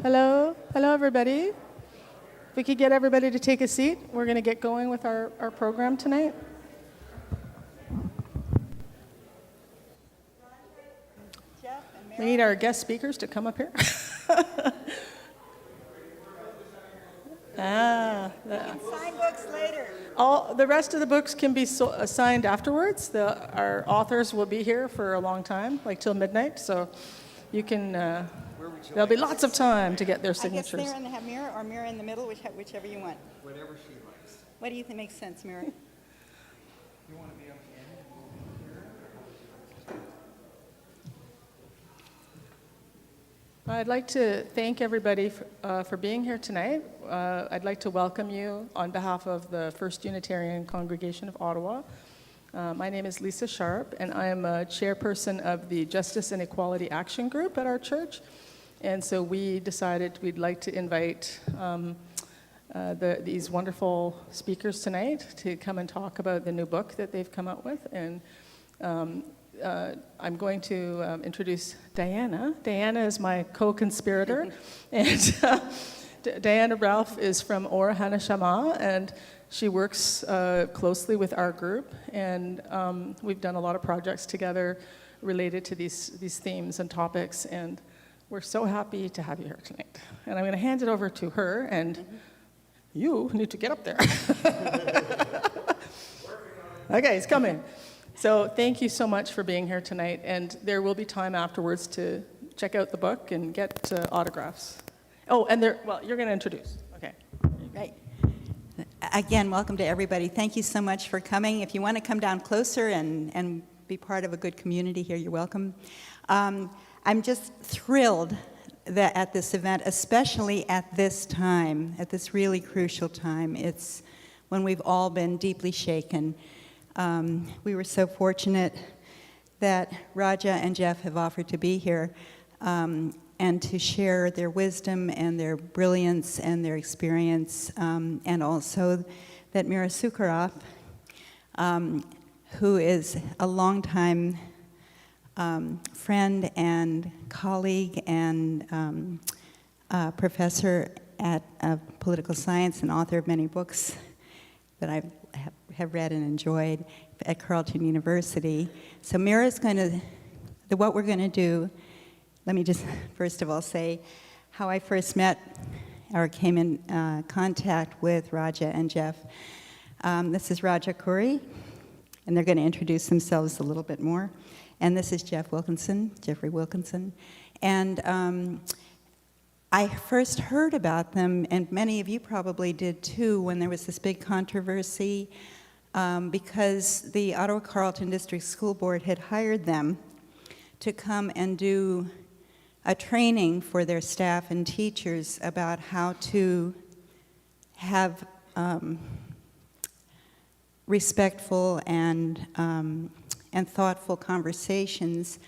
Hello, hello everybody. If we could get everybody to take a seat, we're going to get going with our program tonight. We need our guest speakers to come up here. Sign books later. The rest of the books can be signed afterwards. Our authors will be here for a long time, like till midnight, so you can, there'll be lots of time to get their signatures. I guess there and have Mira, or Mira in the middle, whichever you want. Whatever she likes. What do you think makes sense, Mira? You want to be on the end here? I'd like to thank everybody for being here tonight. I'd like to welcome you on behalf of the First Unitarian Congregation of Ottawa. My name is Lisa Sharp, and I am a chairperson of the Justice and Equality Action Group at our church. And so we decided we'd like to invite these wonderful speakers tonight to come and talk about the new book that they've come out with. And I'm going to introduce Diana. Diana is my co-conspirator. And Diana Ralph is from Or Hanashama, and she works closely with our group. And we've done a lot of projects together related to these themes and topics. And we're so happy to have you here tonight. And I'm going to hand it over to her, and you need to get up there. Okay, he's coming. So thank you so much for being here tonight, and there will be time afterwards to check out the book and get autographs. Oh, and you're going to introduce. Okay. Right. Again, welcome to everybody. Thank you so much for coming. If you want to come down closer and be part of a good community here, you're welcome. I'm just thrilled that at this event, especially at this time, at this really crucial time, it's when we've all been deeply shaken. We were so fortunate that Raja and Jeff have offered to be here and to share their wisdom and their brilliance and their experience, and also that Mira Sukharov, who is a longtime friend and colleague and professor at political science and author of many books that I have read and enjoyed at Carleton University. So Mira's going to, what we're going to do, let me just first of all say how I first met or came in contact with Raja and Jeff. This is Raja Khoury, and they're going to introduce themselves a little bit more. And this is Jeffrey Wilkinson. And I first heard about them, and many of you probably did too, when there was this big controversy because the Ottawa Carleton District School Board had hired them to come and do a training for their staff and teachers about how to have respectful and thoughtful conversations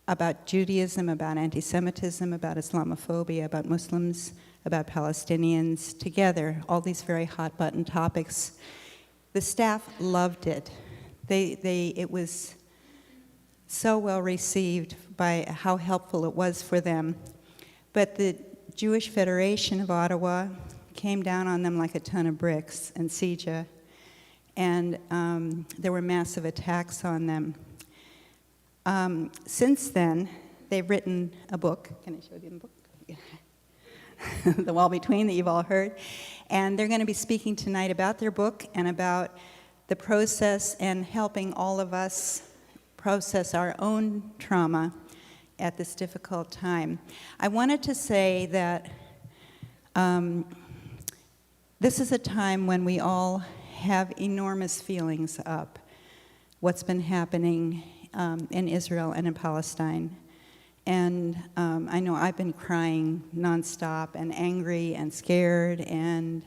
about Judaism, about anti-Semitism, about Islamophobia, about Muslims, about Palestinians, together, all these very hot-button topics. The staff loved it. It was so well received by how helpful it was for them. But the Jewish Federation of Ottawa came down on them like a ton of bricks, and CEJA, and there were massive attacks on them. Since then, they've written a book. Can I show you the book? Yeah. The Wall Between, that you've all heard. And they're going to be speaking tonight about their book and about the process and helping all of us process our own trauma at this difficult time. I wanted to say that this is a time when we all have enormous feelings up. What's been happening in Israel and in Palestine. And I know I've been crying nonstop and angry and scared and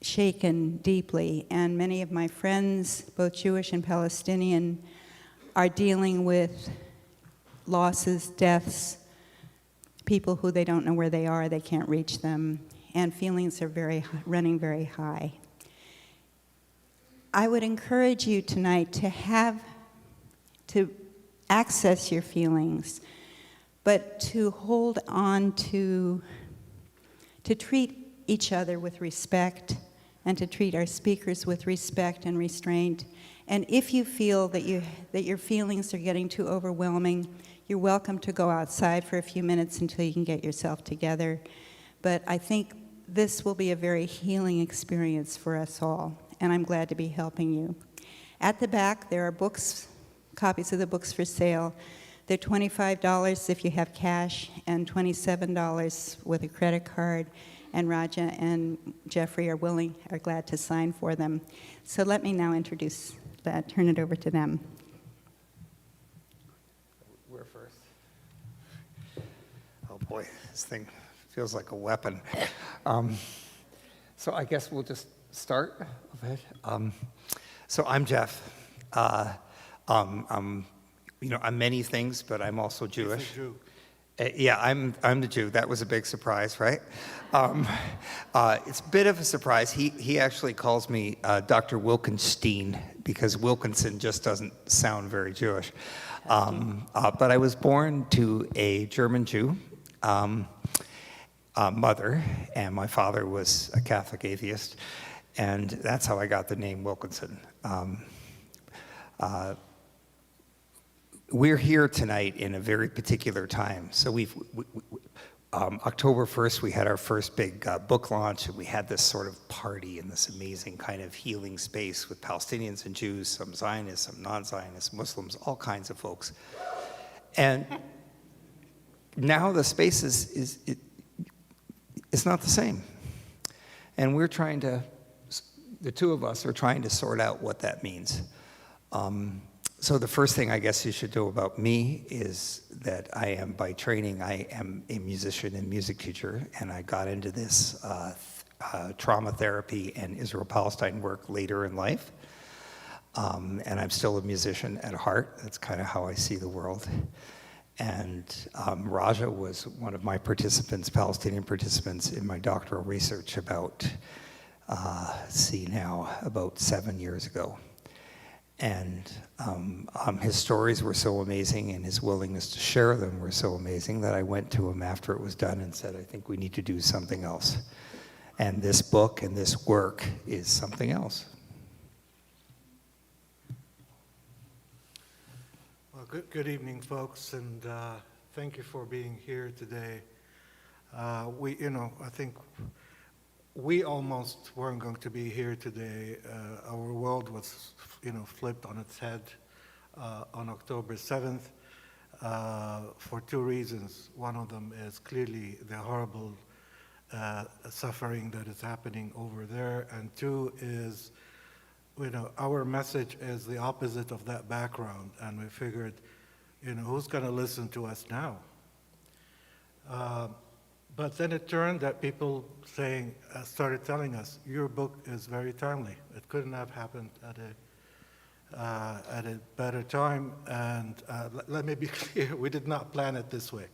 shaken deeply. And many of my friends, both Jewish and Palestinian, are dealing with losses, deaths, people who they don't know where they are, they can't reach them, and feelings are running very high. I would encourage you tonight to access your feelings, but to hold on to treat each other with respect and to treat our speakers with respect and restraint. And if you feel that your feelings are getting too overwhelming, you're welcome to go outside for a few minutes until you can get yourself together. But I think this will be a very healing experience for us all, and I'm glad to be helping you. At the back, there are books, copies of the books for sale. They're $25 if you have cash, and $27 with a credit card. And Raja and Jeffrey are glad to sign for them. So let me now introduce that, turn it over to them. We're first. Oh boy, this thing feels like a weapon. So I guess we'll just start a bit. So I'm Jeff. I'm many things, but I'm also Jewish. He's a Jew. Yeah, I'm the Jew. That was a big surprise, right? It's a bit of a surprise. He actually calls me Dr. Wilkenstein because Wilkinson just doesn't sound very Jewish. But I was born to a German Jew mother, and my father was a Catholic atheist, and that's how I got the name Wilkinson. We're here tonight in a very particular time. So October 1st, we had our first big book launch, and we had this sort of party in this amazing kind of healing space with Palestinians and Jews, some Zionists, some non-Zionists, Muslims, all kinds of folks. And now the space it's not the same. And we're trying to, the two of us are trying to sort out what that means. So the first thing I guess you should know about me is that I am, by training, I am a musician and music teacher, and I got into this trauma therapy and Israel-Palestine work later in life. And I'm still a musician at heart. That's kind of how I see the world. And Raja was one of my participants, Palestinian participants, in my doctoral research about, about 7 years ago. And his stories were so amazing, and his willingness to share them were so amazing that I went to him after it was done and said, I think we need to do something else. And this book and this work is something else. Well, good evening, folks, and thank you for being here today. I think we almost weren't going to be here today. Our world was, flipped on its head on October 7th for two reasons. One of them is clearly the horrible suffering that is happening over there, and two is, our message is the opposite of that background, and we figured, who's going to listen to us now? But then it turned that people started telling us, your book is very timely. It couldn't have happened at a better time. And let me be clear, we did not plan it this way.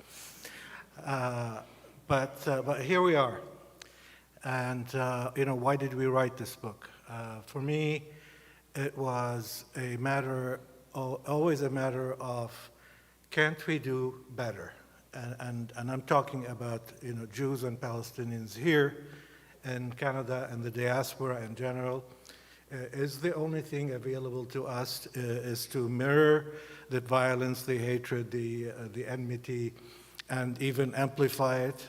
But here we are. And why did we write this book? For me, it was always a matter of, can't we do better? And I'm talking about Jews and Palestinians here in Canada and the diaspora in general. Is the only thing available to us is to mirror the violence, the hatred, the enmity, and even amplify it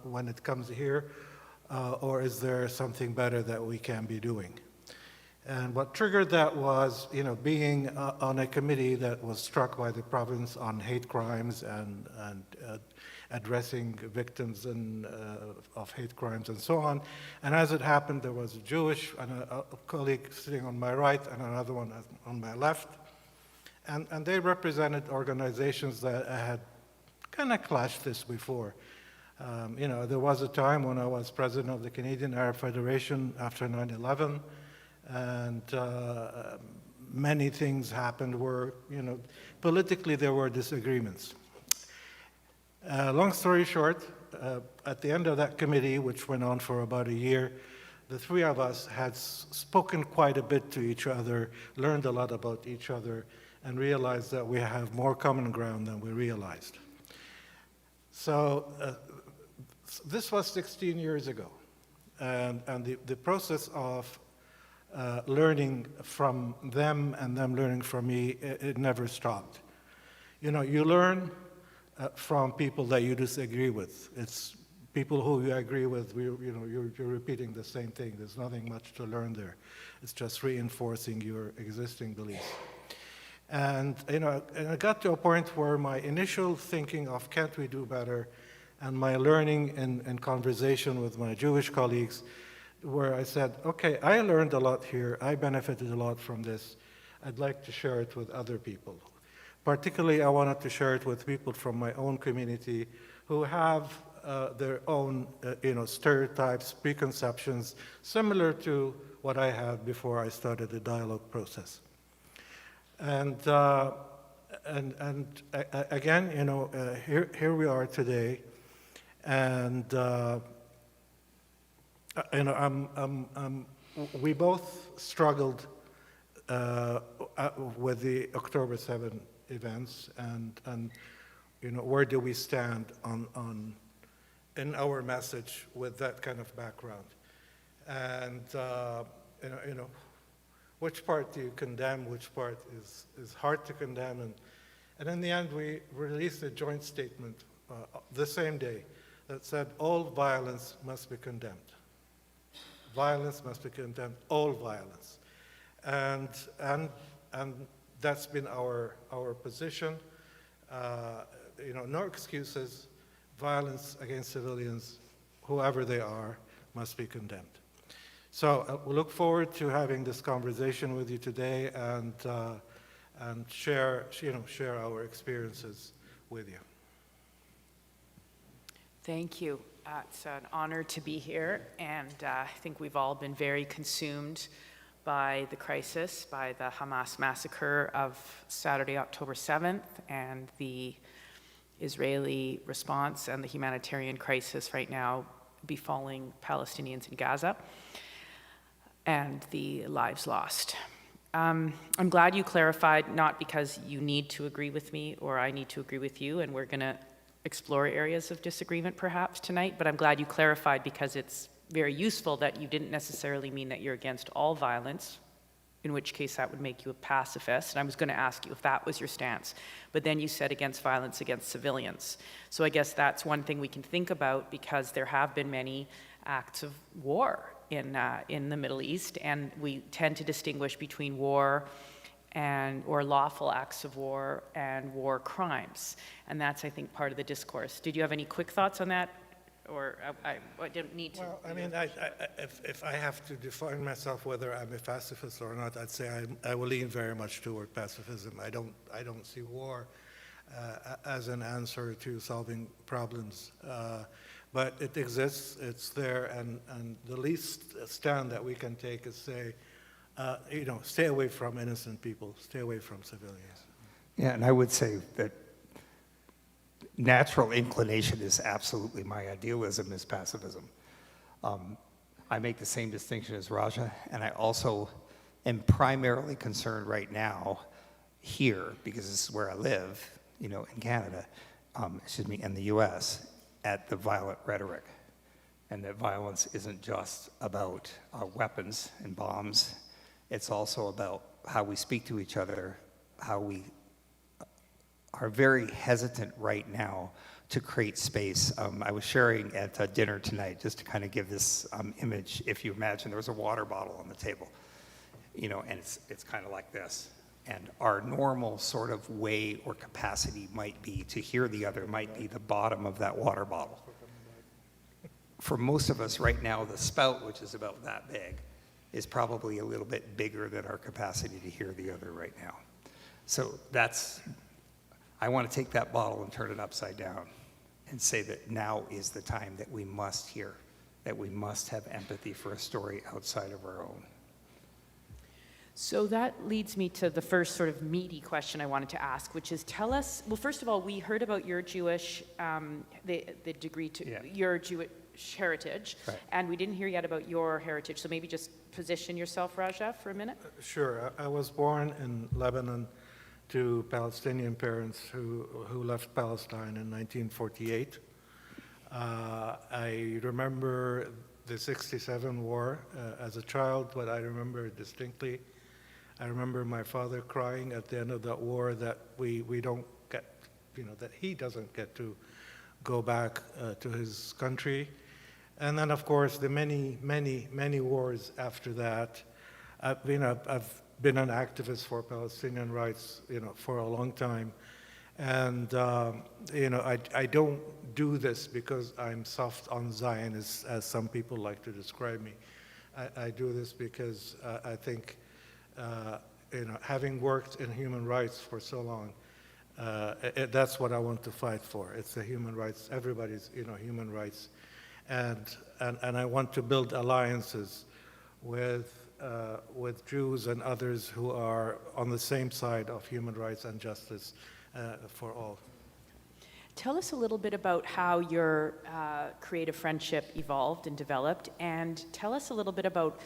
when it comes here, or is there something better that we can be doing? And what triggered that was, being on a committee that was struck by the province on hate crimes and addressing victims of hate crimes and so on. And as it happened, there was a Jewish and a colleague sitting on my right and another one on my left. And they represented organizations that had kind of clashed this before. There was a time when I was president of the Canadian Arab Federation after 9/11. And many things happened where, politically there were disagreements. Long story short, at the end of that committee, which went on for about a year, the three of us had spoken quite a bit to each other, learned a lot about each other, and realized that we have more common ground than we realized. So this was 16 years ago, and the process of learning from them and them learning from me, it never stopped. You know, you learn from people that you disagree with. It's people who you agree with, you're repeating the same thing. There's nothing much to learn there. It's just reinforcing your existing beliefs. And, you know, and I got to a point where my initial thinking of can't we do better, and my learning and conversation with my Jewish colleagues, where I said, okay, I learned a lot here. I benefited a lot from this. I'd like to share it with other people. Particularly, I wanted to share it with people from my own community who have their own, stereotypes, preconceptions, similar to what I had before I started the dialogue process. And again, here we are today, and we both struggled with the October 7 events, and where do we stand in our message with that kind of background, and which part do you condemn, which part is hard to condemn, and in the end we released a joint statement the same day that said all violence must be condemned. Violence must be condemned, all violence, and that's been our position. No excuses. Violence against civilians, whoever they are, must be condemned. So we look forward to having this conversation with you today and share our experiences with you. Thank you. It's an honor to be here, and I think we've all been very consumed by the crisis, by the Hamas massacre of Saturday, October 7th, and the Israeli response and the humanitarian crisis right now befalling Palestinians in Gaza, and the lives lost. I'm glad you clarified, not because you need to agree with me or I need to agree with you, and we're going to explore areas of disagreement perhaps tonight, but I'm glad you clarified because it's very useful that you didn't necessarily mean that you're against all violence, in which case that would make you a pacifist. And I was going to ask you if that was your stance. But then you said against violence against civilians. So I guess that's one thing we can think about, because there have been many acts of war in the Middle East, and we tend to distinguish between war or lawful acts of war and war crimes. And that's, I think, part of the discourse. Did you have any quick thoughts on that? Or I didn't need to. Well, I mean, if I have to define myself whether I'm a pacifist or not, I'd say I will lean very much toward pacifism. I don't see war as an answer to solving problems, but it exists. It's there, and the least stand that we can take is say, stay away from innocent people, stay away from civilians. Yeah, and I would say that natural inclination is absolutely my idealism is pacifism. I make the same distinction as Raja, and I also am primarily concerned right now here, because this is where I live, in Canada, in the US, at the violent rhetoric. And that violence isn't just about weapons and bombs. It's also about how we speak to each other, how we are very hesitant right now to create space. I was sharing at dinner tonight, just to kind of give this image. If you imagine there was a water bottle on the table, and it's kind of like this. And our normal sort of way or capacity might be to hear the other, might be the bottom of that water bottle. For most of us right now, the spout, which is about that big, is probably a little bit bigger than our capacity to hear the other right now. So I want to take that bottle and turn it upside down and say that now is the time that we must hear, that we must have empathy for a story outside of our own. So that leads me to the first sort of meaty question I wanted to ask, which is tell us, well, first of all, we heard about your Jewish, the degree to your Jewish heritage, right. And we didn't hear yet about your heritage, so maybe just position yourself, Raja, for a minute. Sure. I was born in Lebanon to Palestinian parents who left Palestine in 1948. I remember the 67 war as a child, but I remember it distinctly. I remember my father crying at the end of that war that we don't get, that he doesn't get to go back to his country. And then, of course, the many, many, many wars after that. I've been an activist for Palestinian rights, for a long time. And, I don't do this because I'm soft on Zionists, as some people like to describe me. I do this because I think, having worked in human rights for so long, that's what I want to fight for. It's the human rights, everybody's, human rights. And I want to build alliances with Jews and others who are on the same side of human rights and justice for all. Tell us a little bit about how your creative friendship evolved and developed, and tell us a little bit about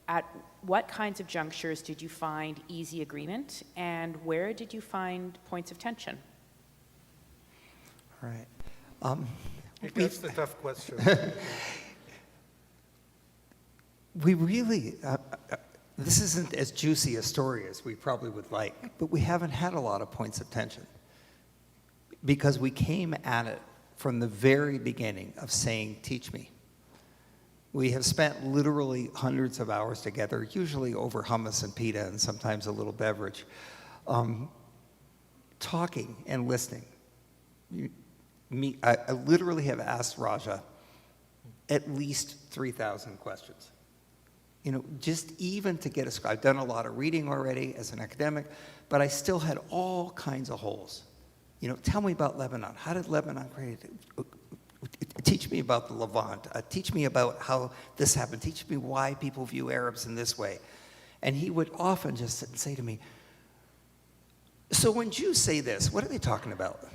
at what kinds of junctures did you find easy agreement, and where did you find points of tension? All right. That's the tough question. We really, this isn't as juicy a story as we probably would like, but we haven't had a lot of points of tension because we came at it from the very beginning of saying, teach me. We have spent literally hundreds of hours together, usually over hummus and pita and sometimes a little beverage, talking and listening. I literally have asked Raja at least 3,000 questions. Just even to get a, I've done a lot of reading already as an academic, but I still had all kinds of holes. Tell me about Lebanon. How did Lebanon create it? Teach me about the Levant. Teach me about how this happened. Teach me why people view Arabs in this way. And he would often just sit and say to me, so when Jews say this, what are they talking about?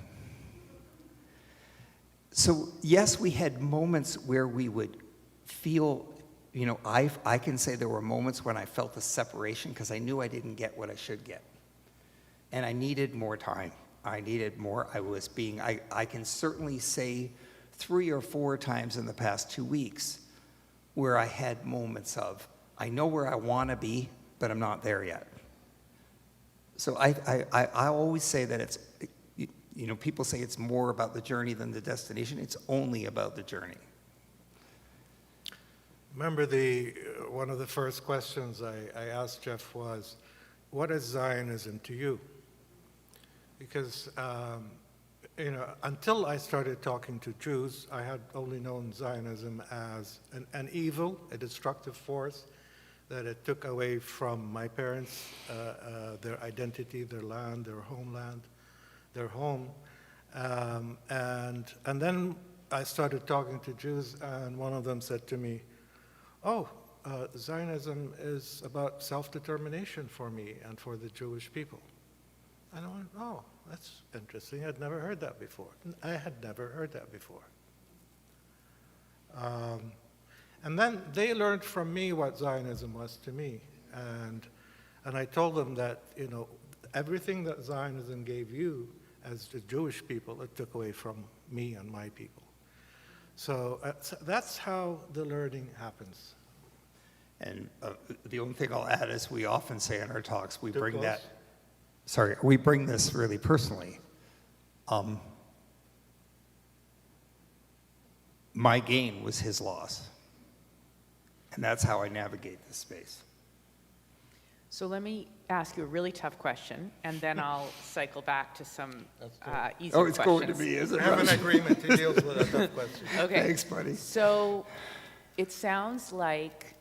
So yes, we had moments where we would feel, I can say there were moments when I felt a separation because I knew I didn't get what I should get. And I needed more time. I needed more. I can certainly say 3 or 4 times in the past 2 weeks where I had moments of, I know where I want to be, but I'm not there yet. So I always say that it's, people say it's more about the journey than the destination. It's only about the journey. Remember one of the first questions I asked Jeff was, what is Zionism to you? Because, until I started talking to Jews, I had only known Zionism as an evil, a destructive force, that it took away from my parents their identity, their land, their homeland, their home. And then I started talking to Jews, and one of them said to me, Zionism is about self-determination for me and for the Jewish people. And I went, oh, that's interesting. I'd never heard that before. I had never heard that before. And then they learned from me what Zionism was to me. And I told them that, everything that Zionism gave you as the Jewish people, it took away from me and my people. So that's how the learning happens. And the only thing I'll add is we often say in our talks, we Too bring close? we bring this really personally. My gain was his loss. And that's how I navigate this space. So let me ask you a really tough question, and then I'll cycle back to some easier questions. Oh, it's going to be, isn't I have an it? agreement. He deals with a tough question. Okay. Thanks, buddy. So it sounds like,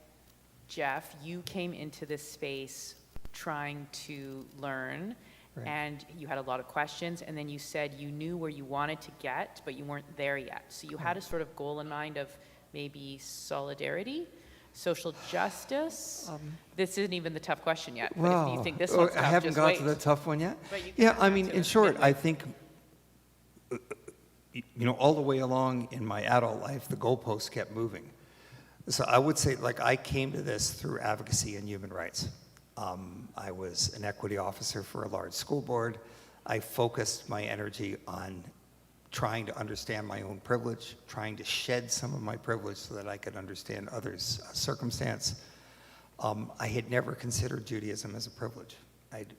Jeff, you came into this space trying to learn, Right. and you had a lot of questions, and then you said you knew where you wanted to get, but you weren't there yet. So you had a sort of goal in mind of maybe solidarity, social justice. This isn't even the tough question yet, but if you think this one's tough, I haven't just got wait. to the tough one yet. But you can Yeah, come I back mean, to in it short, midway. I think, all the way along in my adult life, the goalposts kept moving. So I would say, I came to this through advocacy and human rights. I was an equity officer for a large school board. I focused my energy on trying to understand my own privilege, trying to shed some of my privilege so that I could understand others' circumstance. I had never considered Judaism as a privilege.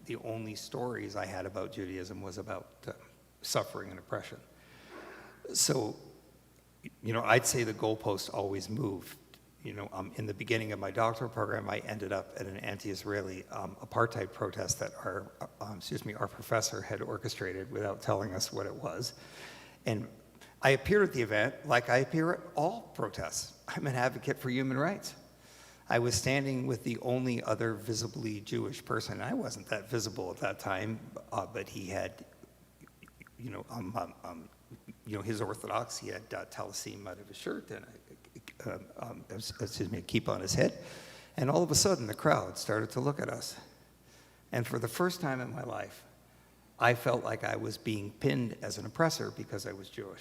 The only stories I had about Judaism was about suffering and oppression. So, I'd say the goalpost always moved. In the beginning of my doctoral program, I ended up at an anti-Israeli apartheid protest that our professor had orchestrated without telling us what it was. And I appeared at the event like I appear at all protests. I'm an advocate for human rights. I was standing with the only other visibly Jewish person. I wasn't that visible at that time, but he had, his Orthodox. He had Talasim out of his shirt and a kippah on his head. And all of a sudden, the crowd started to look at us. And for the first time in my life, I felt like I was being pinned as an oppressor because I was Jewish.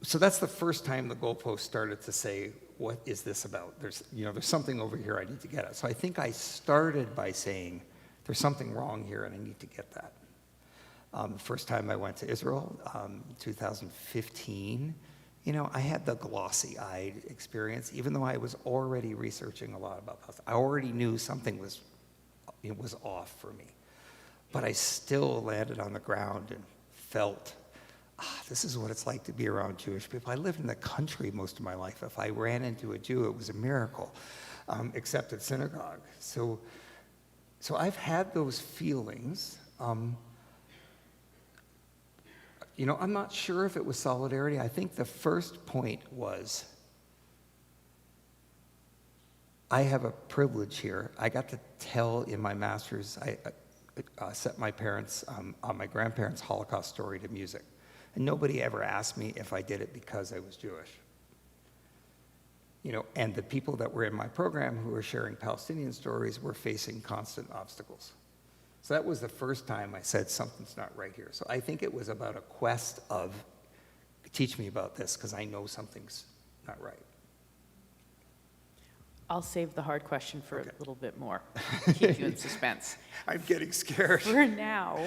So that's the first time the goalpost started to say, what is this about? There's something over here I need to get at. So I think I started by saying, there's something wrong here and I need to get that. The first time I went to Israel, 2015, I had the glossy-eyed experience, even though I was already researching a lot about this. I already knew something was off for me. But I still landed on the ground and felt, this is what it's like to be around Jewish people. I lived in the country most of my life. If I ran into a Jew, it was a miracle, except at synagogue. So I've had those feelings. I'm not sure if it was solidarity. I think the first point was, I have a privilege here. I got to tell in my master's, I set my grandparents' Holocaust story to music. And nobody ever asked me if I did it because I was Jewish. And the people that were in my program who were sharing Palestinian stories were facing constant obstacles. So that was the first time I said something's not right here. So I think it was about a quest of, teach me about this because I know something's not right. I'll save the hard question for a little bit more. Keep you in suspense. I'm getting scared. For now,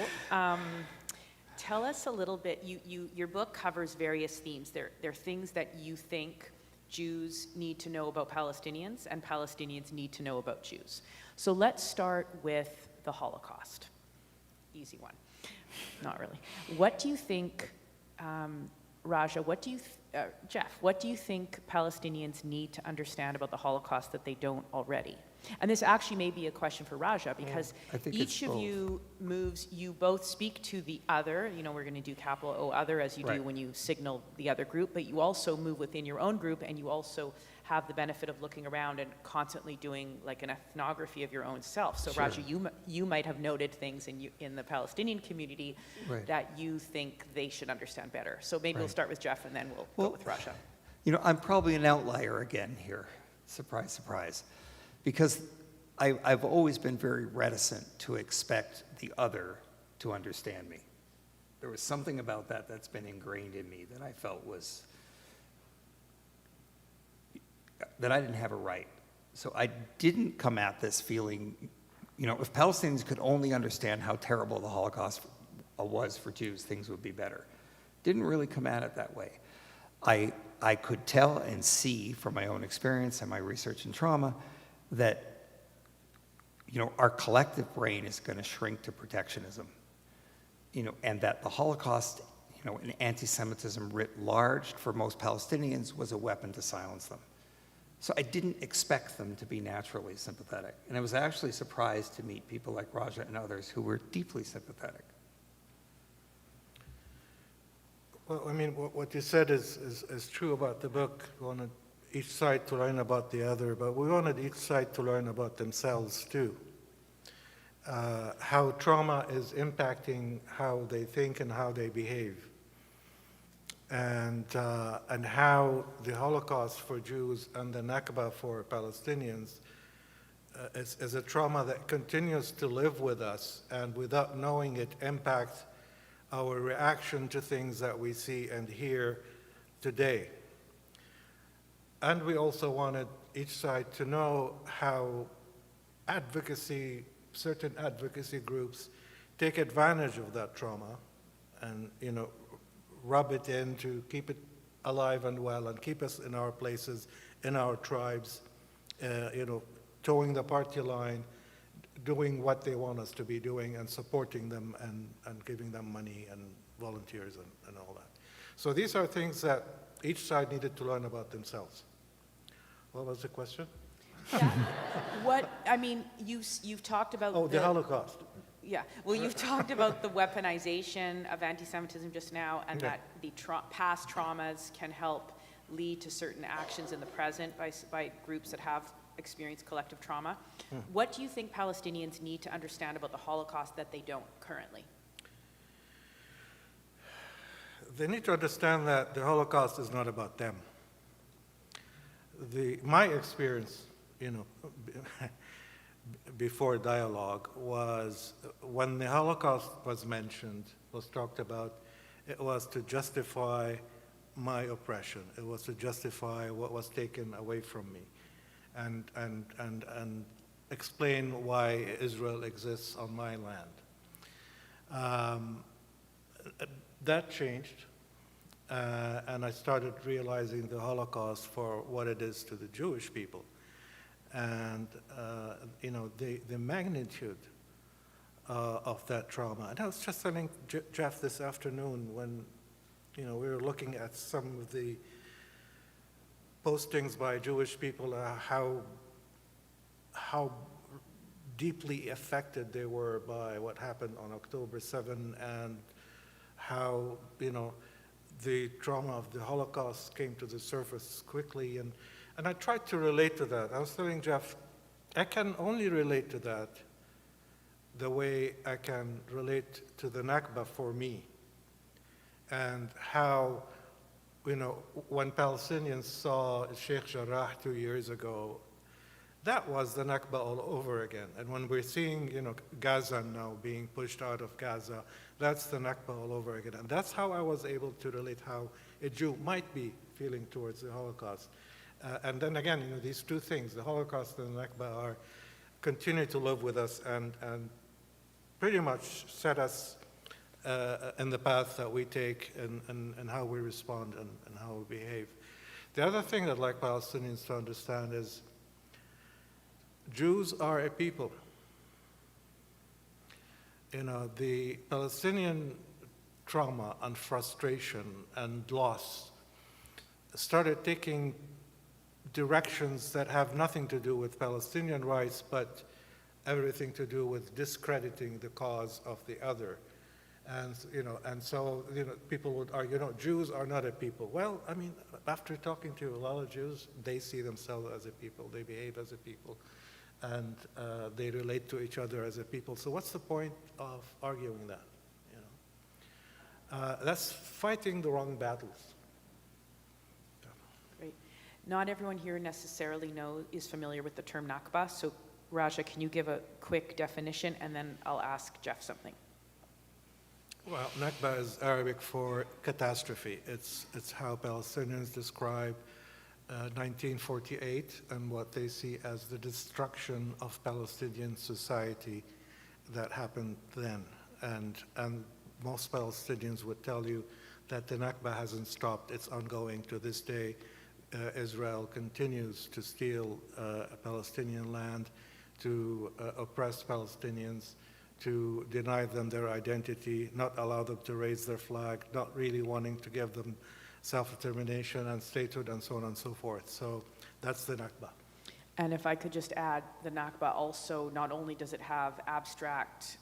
tell us a little bit. Your book covers various themes. There are things that you think Jews need to know about Palestinians and Palestinians need to know about Jews. So let's start with the Holocaust. Easy one. Not really. What do you think, Raja, Jeff, what do you think Palestinians need to understand about the Holocaust that they don't already? And this actually may be a question for Raja because each of you both speak to the other, we're going to do capital O other as you do when you signal the other group, but you also move within your own group and you also have the benefit of looking around and constantly doing like an ethnography of your own self. So Raja, you might have noted things in the Palestinian community that you think they should understand better. So maybe we'll start with Jeff and then we'll go with Raja. I'm probably an outlier again here. Surprise, surprise. Because I've always been very reticent to expect the other to understand me. There was something about that that's been ingrained in me that I felt was, that I didn't have a right. So I didn't come at this feeling, if Palestinians could only understand how terrible the Holocaust was for Jews, things would be better. Didn't really come at it that way. I could tell and see from my own experience and my research in trauma that our collective brain is going to shrink to protectionism, and that the Holocaust, and anti-Semitism writ large for most Palestinians was a weapon to silence them. So I didn't expect them to be naturally sympathetic, and I was actually surprised to meet people like Raja and others who were deeply sympathetic. Well, what you said is true about the book. We wanted each side to learn about the other, but we wanted each side to learn about themselves too. How trauma is impacting how they think and how they behave. And how the Holocaust for Jews and the Nakba for Palestinians is a trauma that continues to live with us, and without knowing it, impacts our reaction to things that we see and hear today. And we also wanted each side to know how certain advocacy groups take advantage of that trauma rub it in to keep it alive and well and keep us in our places, in our tribes, towing the party line, doing what they want us to be doing and supporting them and giving them money and volunteers and all that. So these are things that each side needed to learn about themselves. What was the question? Yeah. You've talked about the Holocaust. Yeah, well, you've talked about the weaponization of anti-Semitism just now, and that the past traumas can help lead to certain actions in the present by groups that have experienced collective trauma. What do you think Palestinians need to understand about the Holocaust that they don't currently? They need to understand that the Holocaust is not about them. My experience, before dialogue, was when the Holocaust was mentioned, was talked about, it was to justify my oppression. It was to justify what was taken away from me, and explain why Israel exists on my land. That changed, and I started realizing the Holocaust for what it is to the Jewish people. And, the magnitude of that trauma. And I was just telling Jeff this afternoon when, we were looking at some of the postings by Jewish people, how deeply affected they were by what happened on October 7, and how, the trauma of the Holocaust came to the surface quickly. And I tried to relate to that. I was telling Jeff, I can only relate to that the way I can relate to the Nakba for me. And how, when Palestinians saw Sheikh Jarrah 2 years ago, that was the Nakba all over again. And when we're seeing, Gaza now being pushed out of Gaza, that's the Nakba all over again. And that's how I was able to relate how a Jew might be feeling towards the Holocaust. And then again, these two things, the Holocaust and the Nakba, continue to live with us and pretty much set us in the path that we take and how we respond and how we behave. The other thing that I'd like Palestinians to understand is Jews are a people. The Palestinian trauma and frustration and loss started taking directions that have nothing to do with Palestinian rights, but everything to do with discrediting the cause of the other. And so people would argue, Jews are not a people. Well, after talking to a lot of Jews, they see themselves as a people, they behave as a people, and they relate to each other as a people. So what's the point of arguing that? That's fighting the wrong battles. Great. Not everyone here necessarily is familiar with the term Nakba, so Raja, can you give a quick definition, and then I'll ask Jeff something. Well, Nakba is Arabic for catastrophe. It's how Palestinians describe 1948 and what they see as the destruction of Palestinian society that happened then. And most Palestinians would tell you that the Nakba hasn't stopped. It's ongoing to this day. Israel continues to steal Palestinian land, to oppress Palestinians, to deny them their identity, not allow them to raise their flag, not really wanting to give them self-determination and statehood and so on and so forth. So that's the Nakba. And if I could just add, the Nakba also, not only does it have abstract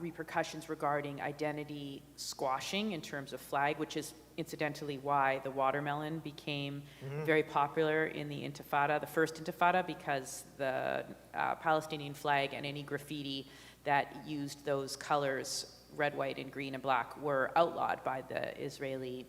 repercussions regarding identity squashing in terms of flag, which is incidentally why the watermelon became very popular in the Intifada, the first Intifada, because the Palestinian flag and any graffiti that used those colors, red, white, and green and black, were outlawed by the Israeli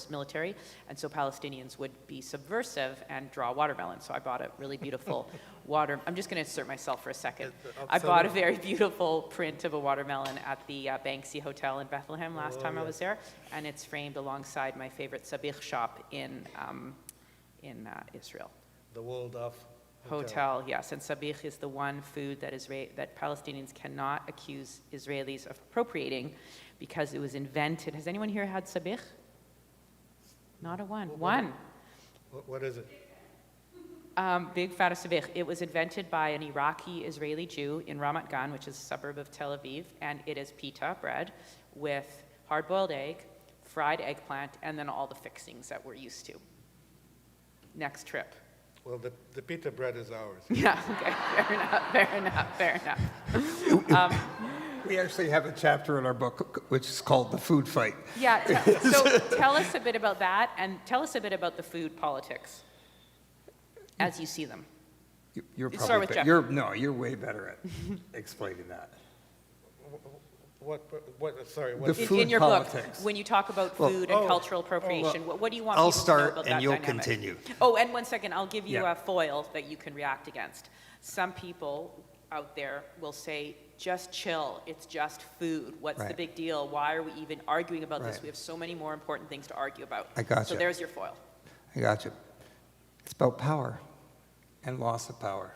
military, and so Palestinians would be subversive and draw watermelon. So I bought a really beautiful I'm just going to insert myself for a second. I bought a very beautiful print of a watermelon at the Banksy Hotel in Bethlehem last time I was there, and it's framed alongside my favorite sabich shop in Israel. The world of Hotel, yes. And sabich is the one food that that Palestinians cannot accuse Israelis of appropriating because it was invented. Has anyone here had sabich? Not a one. One. What is it? Big fat of sabich. It was invented by an Iraqi-Israeli Jew in Ramat Gan, which is a suburb of Tel Aviv, and it is pita bread with hard-boiled egg, fried eggplant, and then all the fixings that we're used to. Next trip. Well, the pita bread is ours. Yeah, okay, fair enough. We actually have a chapter in our book which is called The Food Fight. Yeah, so tell us a bit about that, and tell us a bit about the food politics as you see them. You're Start probably with Jeff. you're way better at explaining that. Sorry, The what? food In your politics. book, when you talk about food and cultural appropriation, what do you want I'll people to know start about and that you'll dynamic? continue. Oh, and 1 second, I'll give you Yeah. a foil that you can react against. Some people out there will say, just chill, it's just food. What's the Right. big deal? Why are we even arguing about this? Right. We have so many more important things to argue about. I gotcha. So there's your foil. I got you. It's about power and loss of power.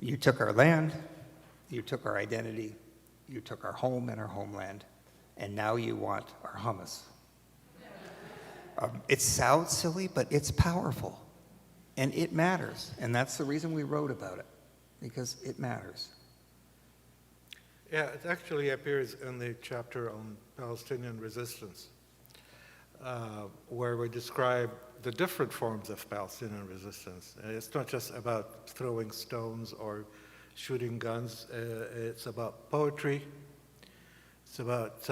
You took our land, you took our identity, you took our home and our homeland, and now you want our hummus. It sounds silly, but it's powerful, and it matters, and that's the reason we wrote about it, because it matters. Yeah, it actually appears in the chapter on Palestinian resistance, where we describe the different forms of Palestinian resistance. It's not just about throwing stones or shooting guns. It's about poetry. It's about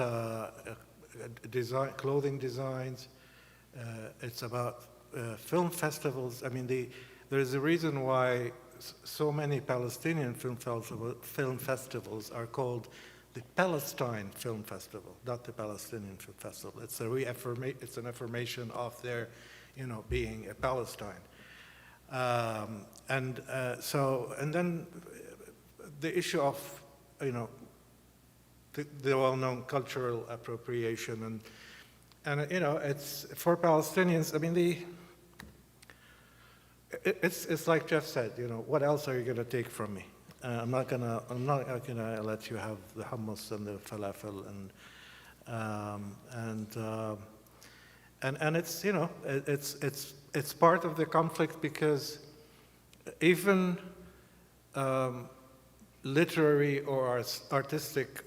clothing designs. It's about film festivals. I mean, there is a reason why so many Palestinian film festivals are called the Palestine Film Festival, not the Palestinian Film Festival. It's it's an affirmation of their, being a Palestine. And then the issue of, the well-known cultural appropriation and it's for Palestinians. I mean, it's like Jeff said. What else are you going to take from me? I'm not gonna let you have the hummus and the falafel and it's part of the conflict because even literary or artistic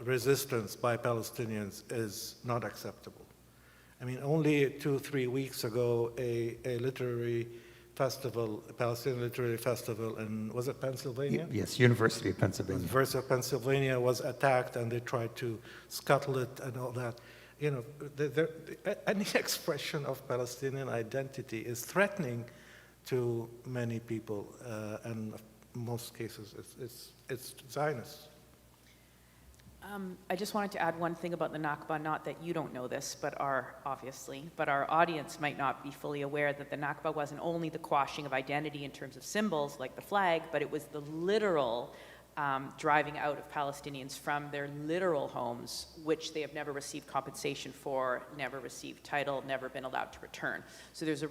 resistance by Palestinians is not acceptable. I mean, only 2-3 weeks ago, a literary festival, a Palestinian literary festival was it Pennsylvania? Yes, University of Pennsylvania. University of Pennsylvania was attacked and they tried to scuttle it and all that. Any expression of Palestinian identity is threatening to many people, and in most cases it's Zionists. I just wanted to add one thing about the Nakba, not that you don't know this, but our audience might not be fully aware that the Nakba wasn't only the quashing of identity in terms of symbols like the flag, but it was the literal driving out of Palestinians from their literal homes, which they have never received compensation for, never received title, never been allowed to return. So there's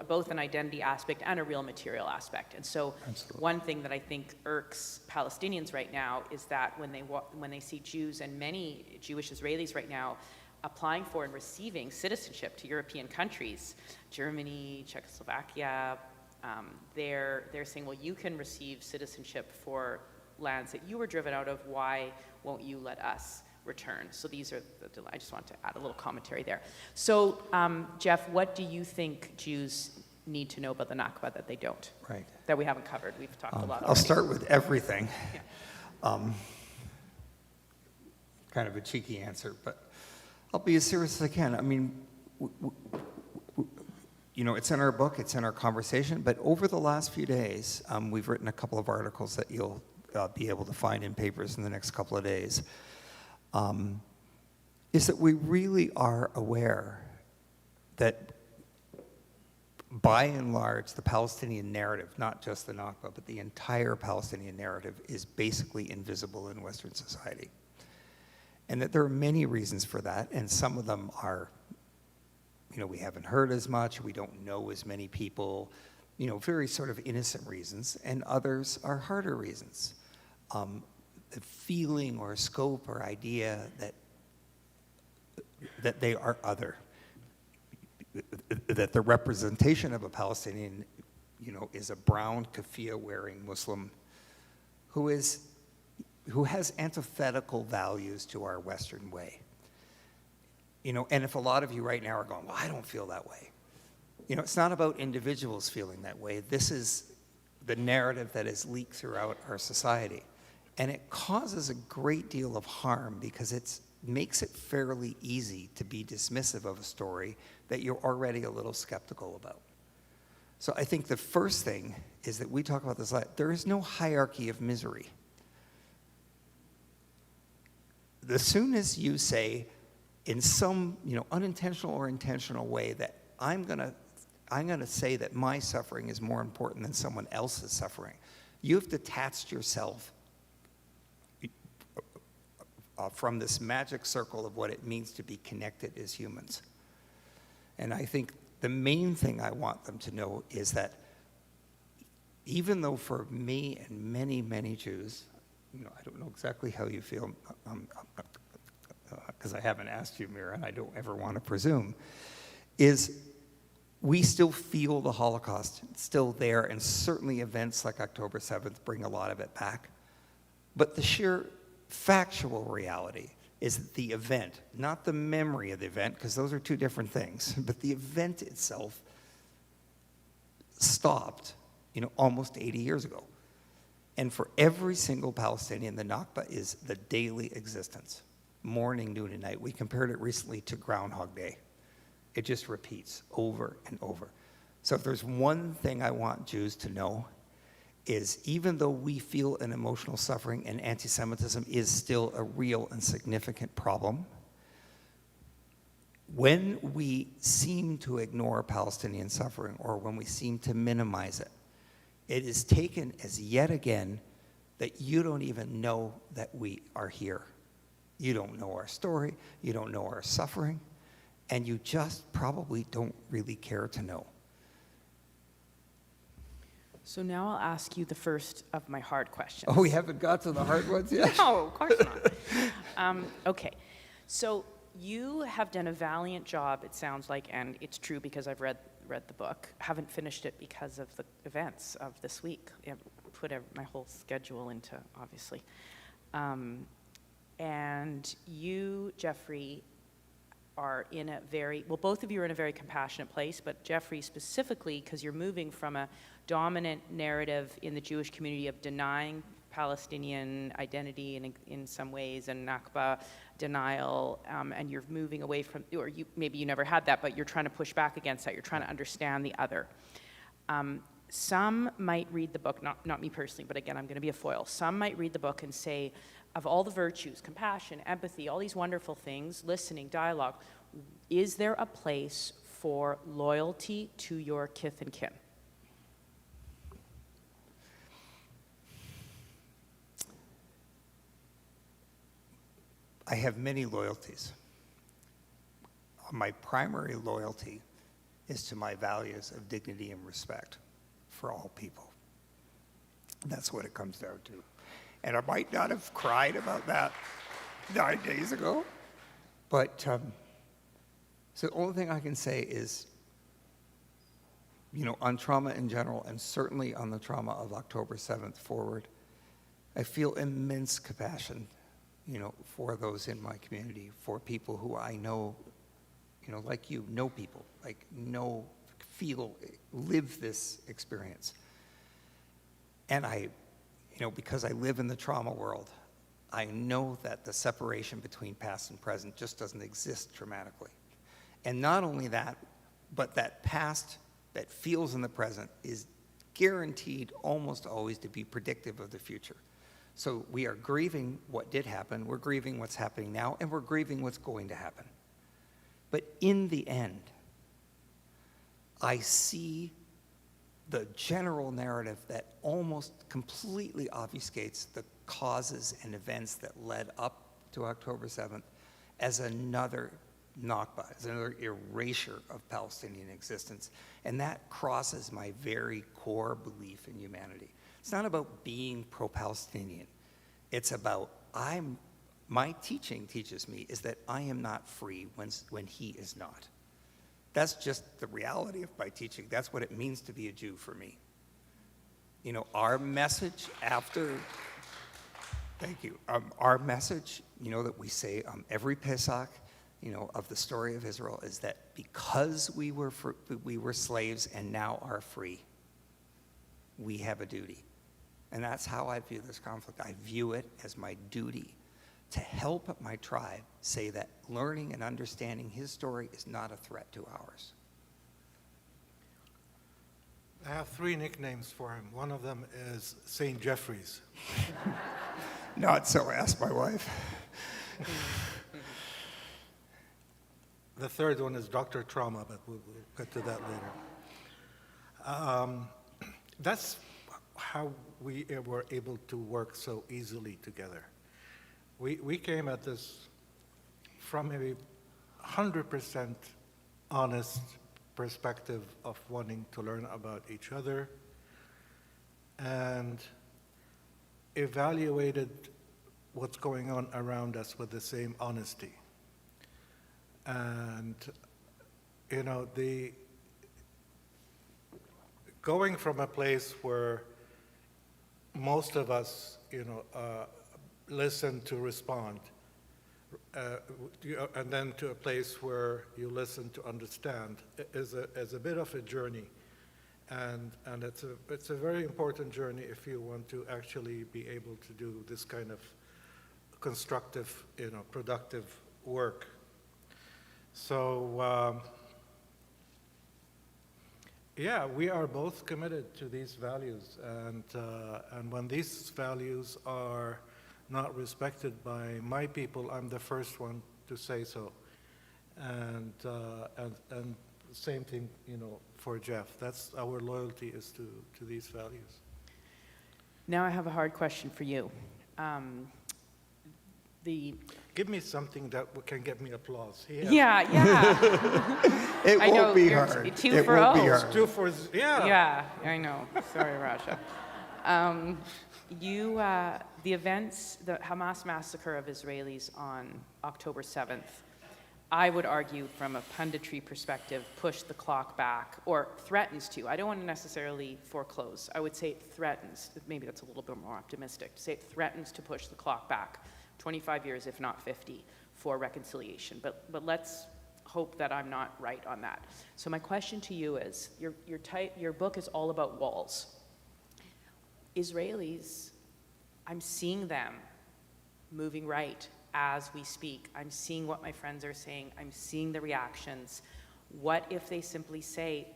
both an identity aspect and a real material aspect. And so one thing that I think irks Palestinians right now is that when they see Jews and many Jewish Israelis right now applying for and receiving citizenship to European countries, Germany, Czechoslovakia, they're saying, well, you can receive citizenship for lands that you were driven out of, why won't you let us return? So these are I just wanted to add a little commentary there. So Jeff, what do you think Jews need to know about the Nakba that they don't? Right. That we haven't covered? We've talked a lot already. I'll start with everything. Yeah. Kind of a cheeky answer, but I'll be as serious as I can. I mean, it's in our book, it's in our conversation, but over the last few days, we've written a couple of articles that you'll be able to find in papers in the next couple of days, is that we really are aware that by and large, the Palestinian narrative, not just the Nakba, but the entire Palestinian narrative is basically invisible in Western society. And that there are many reasons for that, and some of them are, we haven't heard as much, we don't know as many people, very sort of innocent reasons, and others are harder reasons. The feeling or scope or idea that they are other, that the representation of a Palestinian, is a brown keffiyeh-wearing Muslim who has antithetical values to our Western way. And if a lot of you right now are going, well, I don't feel that way. It's not about individuals feeling that way. This is the narrative that is leaked throughout our society. And it causes a great deal of harm because it makes it fairly easy to be dismissive of a story that you're already a little skeptical about. So I think the first thing is that we talk about this a lot. There is no hierarchy of misery. As soon as you say, in some unintentional or intentional way, that I'm gonna say that my suffering is more important than someone else's suffering, you've detached yourself from this magic circle of what it means to be connected as humans. And I think the main thing I want them to know is that even though for me and many, many Jews, I don't know exactly how you feel, because I haven't asked you, Mira, and I don't ever want to presume, is we still feel the Holocaust. It's still there, and certainly events like October 7th bring a lot of it back. But the sheer factual reality is that the event, not the memory of the event, because those are two different things, but the event itself stopped, almost 80 years ago. And for every single Palestinian, the Nakba is the daily existence, morning, noon, and night. We compared it recently to Groundhog Day. It just repeats over and over. So if there's one thing I want Jews to know, is even though we feel an emotional suffering and anti-Semitism is still a real and significant problem, when we seem to ignore Palestinian suffering or when we seem to minimize it, it is taken as yet again that you don't even know that we are here. You don't know our story, you don't know our suffering, and you just probably don't really care to know. So now I'll ask you the first of my hard questions. Oh, we haven't got to the hard ones yet? No, of course not. Okay, so you have done a valiant job, it sounds like, and it's true because I've read the book. Haven't finished it because of the events of this week. I've put my whole schedule into, obviously. And you, Jeffrey, are in a very, well, both of you are in a very compassionate place, but Jeffrey specifically, because you're moving from a dominant narrative in the Jewish community of denying Palestinian identity in some ways and Nakba denial, and you're moving away from, or maybe you never had that, but you're trying to push back against that. You're trying to understand the other. Some might read the book, not me personally, but again, I'm going to be a foil. Some might read the book and say, of all the virtues, compassion, empathy, all these wonderful things, listening, dialogue, is there a place for loyalty to your kith and kin? I have many loyalties. My primary loyalty is to my values of dignity and respect for all people. That's what it comes down to. And I might not have cried about that 9 days ago, but so the only thing I can say is, on trauma in general, and certainly on the trauma of October 7th forward, I feel immense compassion, for those in my community, for people who I know, like you, know people, live this experience. And because I live in the trauma world, I know that the separation between past and present just doesn't exist dramatically. And not only that, but that past that feels in the present is guaranteed almost always to be predictive of the future. So we are grieving what did happen, we're grieving what's happening now, and we're grieving what's going to happen. But in the end, I see the general narrative that almost completely obfuscates the causes and events that led up to October 7th as another Nakba, it's another erasure of Palestinian existence. And that crosses my very core belief in humanity. It's not about being pro-Palestinian. It's about my teaching teaches me is that I am not free when he is not. That's just the reality of my teaching. That's what it means to be a Jew for me. You know, our message after, thank you, our message, you know, that we say every Pesach, you know, of the story of Israel is that because we were slaves and now are free, we have a duty. And that's how I view this conflict. I view it as my duty to help my tribe say that learning and understanding his story is not a threat to ours. I have 3 nicknames for him. One of them is St. Jeffries. Not so, ask my wife. The third one is Dr. Trauma, but we'll get to that later. That's how we were able to work so easily together. We came at this from a 100% honest perspective of wanting to learn about each other and evaluated what's going on around us with the same honesty. And, you know, going from a place where most of us, you know, listen to respond, and then to a place where you listen to understand is a bit of a journey, and it's a very important journey if you want to actually be able to do this kind of constructive, you know, productive work. So yeah, we are both committed to these values, and when these values are not respected by my people, I'm the first one to say so. And same thing, you know, for Jeff. That's our loyalty is to these values. Now I have a hard question for you. Give me something that can get me applause. Yeah. It I know, won't be you're hard. two It for won't be oh. hard. 2 for, yeah. Yeah, I know. Sorry, Raja. The events, the Hamas massacre of Israelis on October 7th, I would argue from a punditry perspective, pushed the clock back, or threatens to. I don't want to necessarily foreclose. I would say it threatens, maybe that's a little bit more optimistic, to say it threatens to push the clock back 25 years, if not 50, for reconciliation. But let's hope that I'm not right on that. So my question to you is, your book is all about walls. Israelis, I'm seeing them moving right as we speak. I'm seeing what my friends are saying. I'm seeing the reactions. What if they simply say,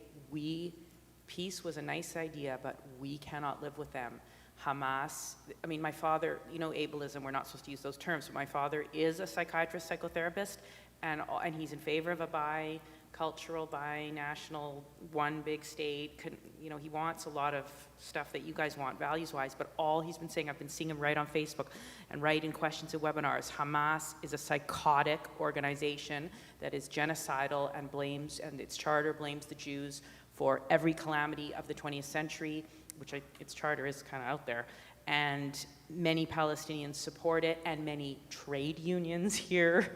peace was a nice idea, but we cannot live with them? Hamas, I mean, my father, you know, ableism, we're not supposed to use those terms, but my father is a psychiatrist, psychotherapist, and he's in favor of a bi-cultural, bi-national, one big state. You know, he wants a lot of stuff that you guys want values-wise, but all he's been saying, I've been seeing him write on Facebook and write in questions and webinars, Hamas is a psychotic organization that is genocidal and its charter blames the Jews for every calamity of the 20th century, which its charter is kind of out there, and many Palestinians support it, and many trade unions here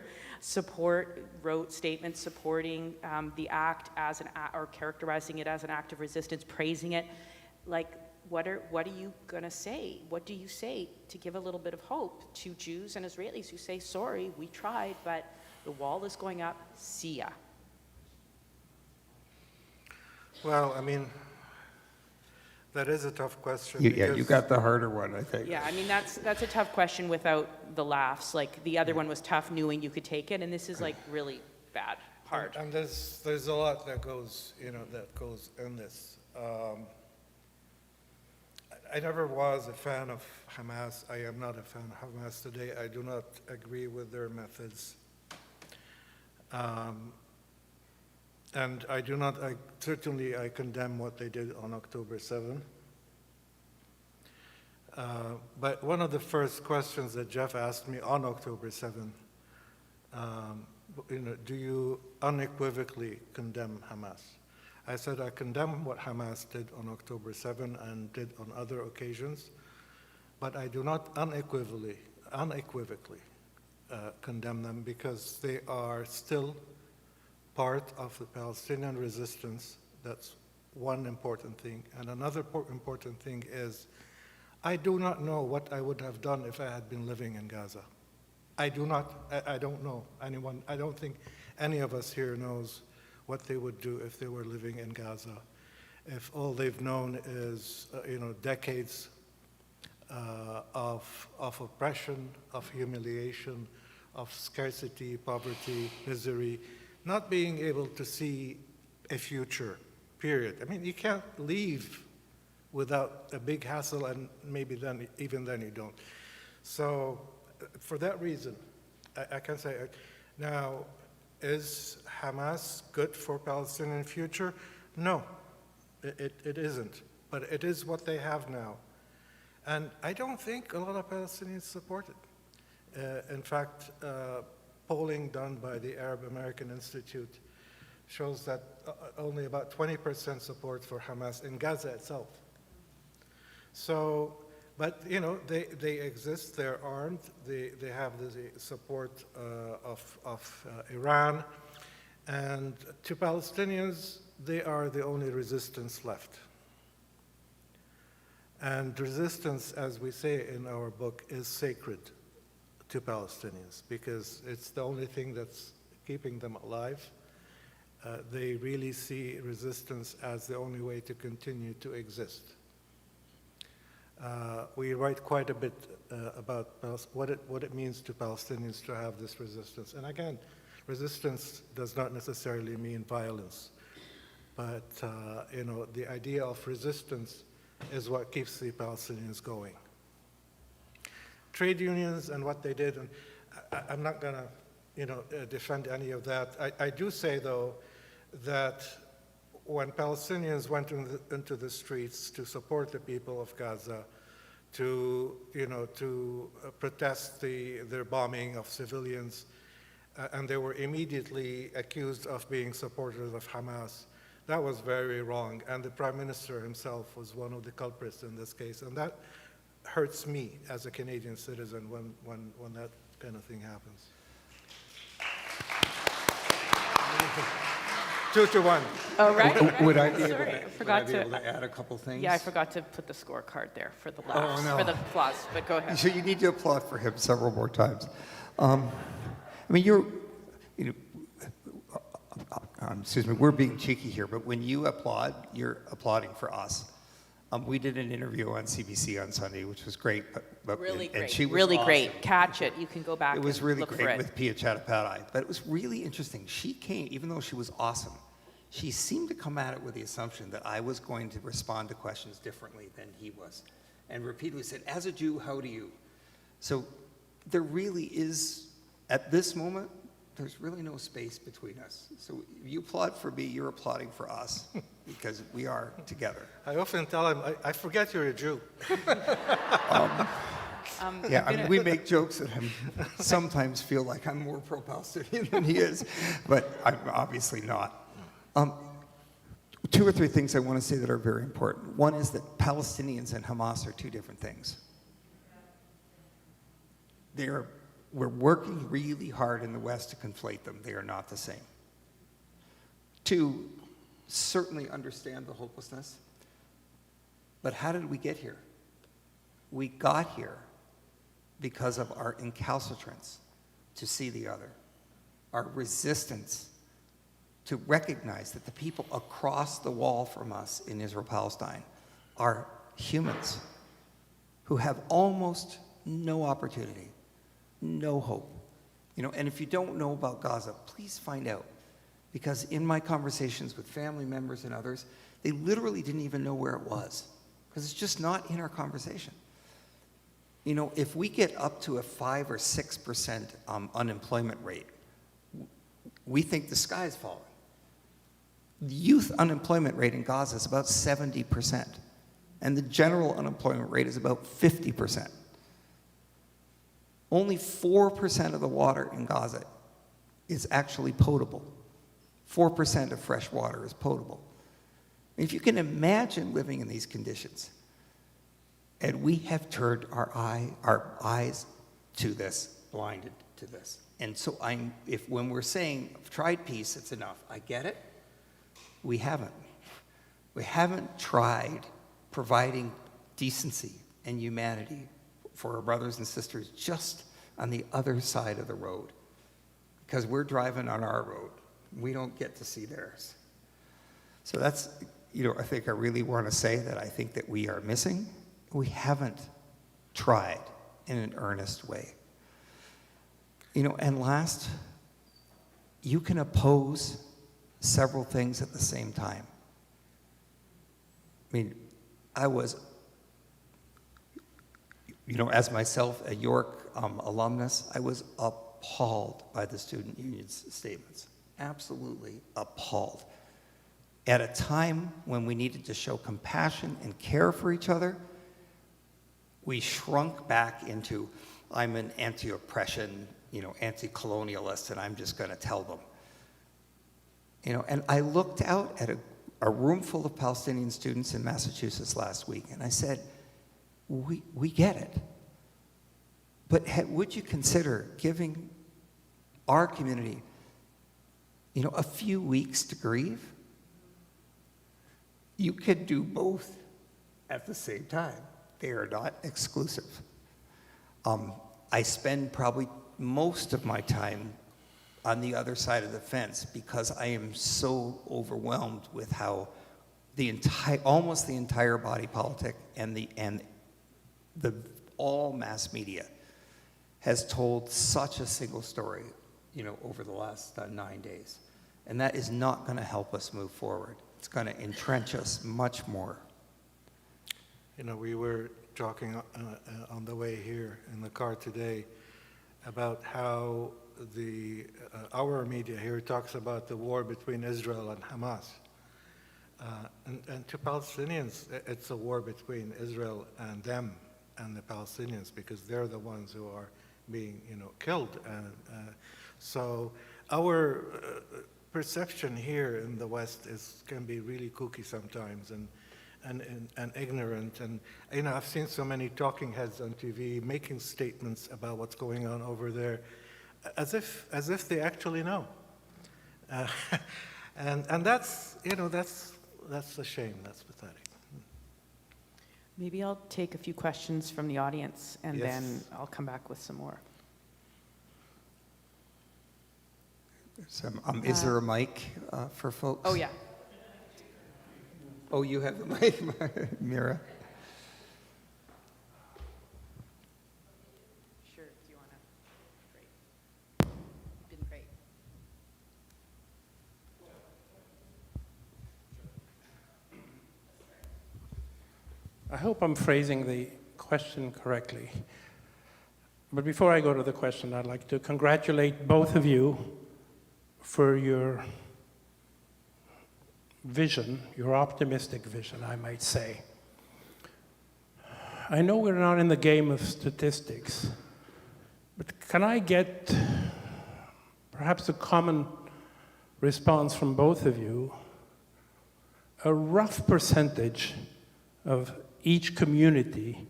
wrote statements supporting the act or characterizing it as an act of resistance, praising it. Like, what are you gonna say? What do you say to give a little bit of hope to Jews and Israelis who say, sorry, we tried, but the wall is going up, see ya? Well, I mean, that is a tough question. You got the harder one, I think. Yeah, I mean, that's a tough question without the laughs. Like, the other one was tough knowing you could take it, and this is like really bad, hard. And there's a lot that goes, you know, that goes in this. I never was a fan of Hamas. I am not a fan of Hamas today. I do not agree with their methods. And I certainly condemn what they did on October 7th. But one of the first questions that Jeff asked me on October 7th, do you unequivocally condemn Hamas? I said I condemn what Hamas did on October 7 and did on other occasions, but I do not unequivocally condemn them because they are still part of the Palestinian resistance. That's one important thing. And another important thing is I do not know what I would have done if I had been living in Gaza. I don't know anyone. I don't think any of us here knows what they would do if they were living in Gaza, if all they've known is, decades of oppression, of humiliation, of scarcity, poverty, misery, not being able to see a future, period. I mean, you can't leave without a big hassle, and maybe even then you don't. So for that reason, I can say, now, is Hamas good for Palestinian future? No, it isn't. But it is what they have now. And I don't think a lot of Palestinians support it. In fact, polling done by the Arab American Institute shows that only about 20% support for Hamas in Gaza itself. So, but they exist, they're armed, they have the support of Iran, and to Palestinians, they are the only resistance left. And resistance, as we say in our book, is sacred to Palestinians because it's the only thing that's keeping them alive. They really see resistance as the only way to continue to exist. We write quite a bit about what it means to Palestinians to have this resistance. And again, resistance does not necessarily mean violence, but the idea of resistance is what keeps the Palestinians going. Trade unions and what they did, and I'm not going to defend any of that. I do say, though, that when Palestinians went into the streets to support the people of Gaza, to protest their bombing of civilians, and they were immediately accused of being supporters of Hamas, that was very wrong. And the Prime Minister himself was one of the culprits in this case, and that hurts me as a Canadian citizen when that kind of thing happens. 2-1. Oh, right. Would I be Sorry, able to add a couple things? Yeah, I forgot to put the scorecard there for the Oh, laughs, no. for the applause, but go ahead. So you need to applaud for him several more times. Excuse me, we're being cheeky here, but when you applaud, you're applauding for us. We did an interview on CBC on Sunday, which was great. But Really and great, she was really awesome. great. Catch it. You can go back It was and really look for great it. with Pia Chattopadhyay, but it was really interesting. She came, even though she was awesome, she seemed to come at it with the assumption that I was going to respond to questions differently than he was, and repeatedly said, as a Jew, how do you? So there really is, at this moment, there's really no space between us. So if you applaud for me, you're applauding for us, because we are together. I often tell him, I forget you're a Jew. We make jokes at him. Sometimes feel like I'm more pro-Palestinian than he is, but I'm obviously not. 2 or 3 things I want to say that are very important. One is that Palestinians and Hamas are 2 different things. We're working really hard in the West to conflate them. They are not the same. 2, certainly understand the hopelessness, but how did we get here? We got here because of our incalcitrance to see the other, our resistance to recognize that the people across the wall from us in Israel-Palestine are humans who have almost no opportunity, no hope. And if you don't know about Gaza, please find out. Because in my conversations with family members and others, they literally didn't even know where it was. Because it's just not in our conversation. If we get up to a 5 or 6% unemployment rate, we think the sky is falling. The youth unemployment rate in Gaza is about 70%. And the general unemployment rate is about 50%. Only 4% of the water in Gaza is actually potable. 4% of fresh water is potable. If you can imagine living in these conditions, and we have turned our eyes to this, blinded to this. And so when we're saying tried peace, it's enough. I get it. We haven't. We haven't tried providing decency and humanity for our brothers and sisters just on the other side of the road. Because we're driving on our road. We don't get to see theirs. So that's, I think I really want to say that I think that we are missing. We haven't tried in an earnest way. And last, you can oppose several things at the same time. I mean, I was, as myself a York alumnus, I was appalled by the student union's statements. Absolutely appalled. At a time when we needed to show compassion and care for each other, we shrunk back into, I'm an anti-oppression, anti-colonialist, and I'm just going to tell them. And I looked out at a room full of Palestinian students in Massachusetts last week, and I said, we get it. But would you consider giving our community, a few weeks to grieve? You could do both at the same time. They are not exclusive. I spend probably most of my time on the other side of the fence because I am so overwhelmed with how almost the entire body politic and all mass media has told such a single story, over the last 9 days. And that is not going to help us move forward. It's going to entrench us much more. We were talking on the way here in the car today about how our media here talks about the war between Israel and Hamas. And to Palestinians, it's a war between Israel and them and the Palestinians because they're the ones who are being, killed. So our perception here in the West can be really kooky sometimes and ignorant. And I've seen so many talking heads on TV making statements about what's going on over there, as if they actually know. And that's that's a shame. That's pathetic. Maybe I'll take a few questions from the audience, and Yes. then I'll come back with some more. Is there a mic for folks? Oh, yeah. Oh, you have the mic, Mira. Sure, do you want to? Great. You've been great. I hope I'm phrasing the question correctly. But before I go to the question, I'd like to congratulate both of you for your vision, your optimistic vision, I might say. I know we're not in the game of statistics, but can I get perhaps a common response from both of you, a rough percentage of each community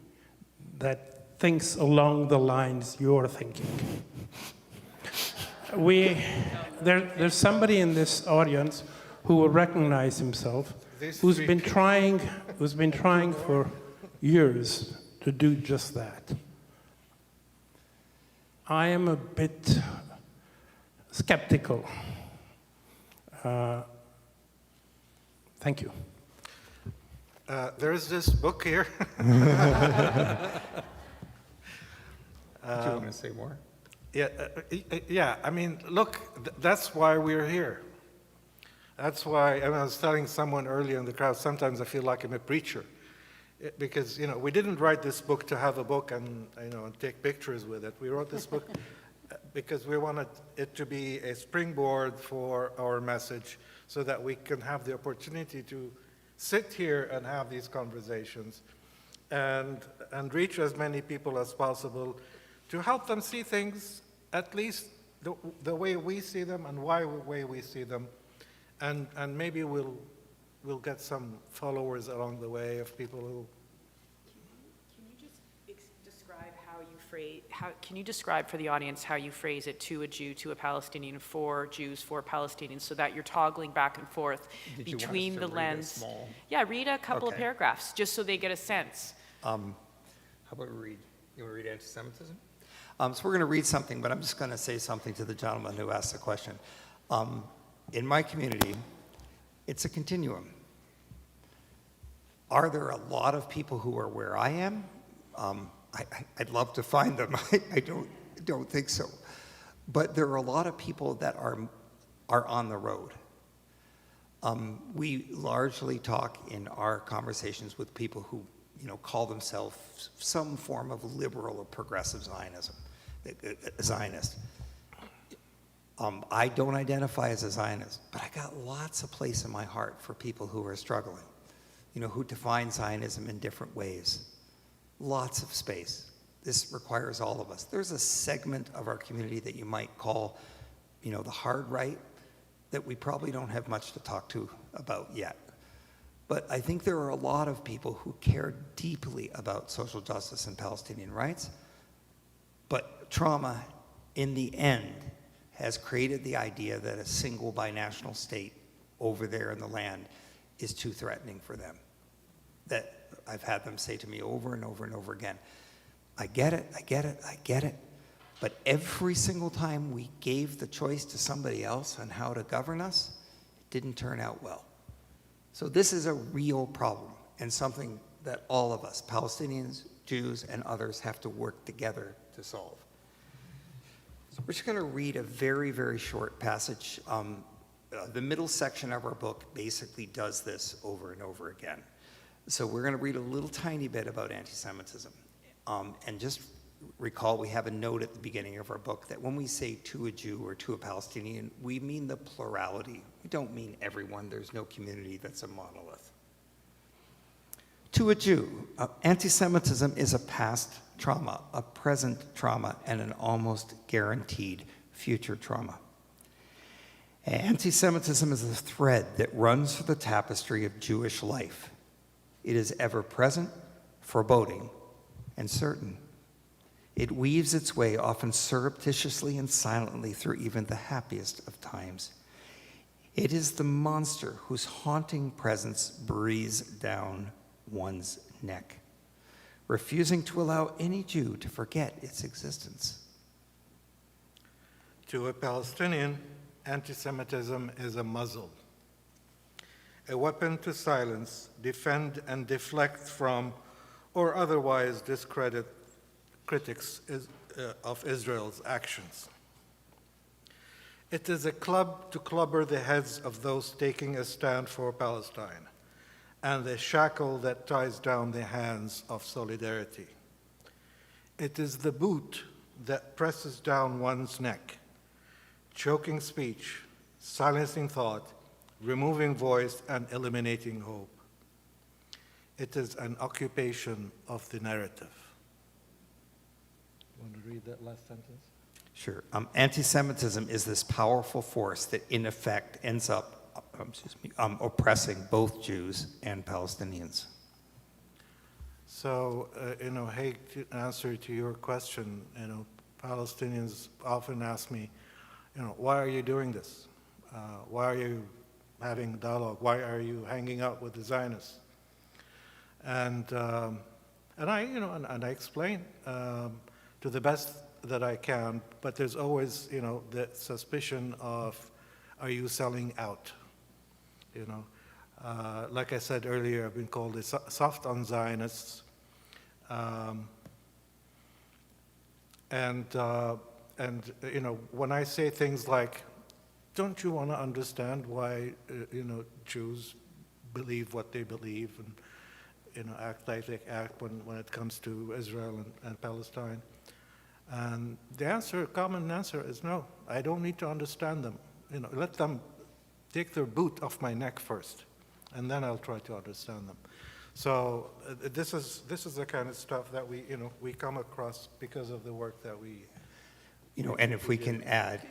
that thinks along the lines you're thinking? There's somebody in this audience who will recognize himself, who's been trying for years to do just that. I am a bit skeptical. Thank you. There's this book here. Do you want to say more? Yeah. I mean, look, that's why we're here. That's why I was telling someone earlier in the crowd, sometimes I feel like I'm a preacher. Because, we didn't write this book to have a book and, and take pictures with it. We wrote this book because we wanted it to be a springboard for our message so that we can have the opportunity to sit here and have these conversations and reach as many people as possible to help them see things at least the way we see them and way we see them, and maybe we'll get some followers along the way of people who. Can you just describe how you phrase? Can you describe for the audience how you phrase it to a Jew, to a Palestinian, for Jews, for Palestinians, so that you're toggling back and forth between the lens? Yeah, read a couple of paragraphs just so they get a sense. How about we read? You want to read anti-Semitism? So we're going to read something, but I'm just going to say something to the gentleman who asked the question. In my community, it's a continuum. Are there a lot of people who are where I am? I'd love to find them. I don't think so. But there are a lot of people that are on the road. We largely talk in our conversations with people who call themselves some form of liberal or progressive Zionist. I don't identify as a Zionist, but I got lots of place in my heart for people who are struggling, who define Zionism in different ways. Lots of space. This requires all of us. There's a segment of our community that you might call, the hard right, that we probably don't have much to talk to about yet. But I think there are a lot of people who care deeply about social justice and Palestinian rights. But trauma, in the end, has created the idea that a single binational state over there in the land is too threatening for them. That I've had them say to me over and over and over again, I get it. But every single time we gave the choice to somebody else on how to govern us, it didn't turn out well. So this is a real problem and something that all of us, Palestinians, Jews, and others, have to work together to solve. So we're just going to read a very, very short passage. The middle section of our book basically does this over and over again. So we're going to read a little tiny bit about anti-Semitism. And just recall, we have a note at the beginning of our book that when we say to a Jew or to a Palestinian, we mean the plurality. We don't mean everyone. There's no community that's a monolith. To a Jew, anti-Semitism is a past trauma, a present trauma, and an almost guaranteed future trauma. Anti-Semitism is a thread that runs through the tapestry of Jewish life. It is ever present, foreboding, and certain. It weaves its way often surreptitiously and silently through even the happiest of times. It is the monster whose haunting presence breathes down one's neck, refusing to allow any Jew to forget its existence. To a Palestinian, anti-Semitism is a muzzle, a weapon to silence, defend, and deflect from, or otherwise discredit critics of Israel's actions. It is a club to clubber the heads of those taking a stand for Palestine, and a shackle that ties down the hands of solidarity. It is the boot that presses down one's neck, choking speech, silencing thought, removing voice, and eliminating hope. It is an occupation of the narrative. You want to read that last sentence? Sure. Anti-Semitism is this powerful force that, in effect, ends up oppressing both Jews and Palestinians. So, Haig, to answer to your question, Palestinians often ask me, why are you doing this? Why are you having dialogue? Why are you hanging out with the Zionists? And I explain to the best that I can, but there's always, the suspicion of, are you selling out? Like I said earlier, I've been called a soft on Zionists. When I say things like, don't you want to understand why, Jews believe what they believe and, act like they act when it comes to Israel and Palestine? And the common answer is no, I don't need to understand them. Let them take their boot off my neck first, and then I'll try to understand them. So this is the kind of stuff that we come across because of the work that And if we can add,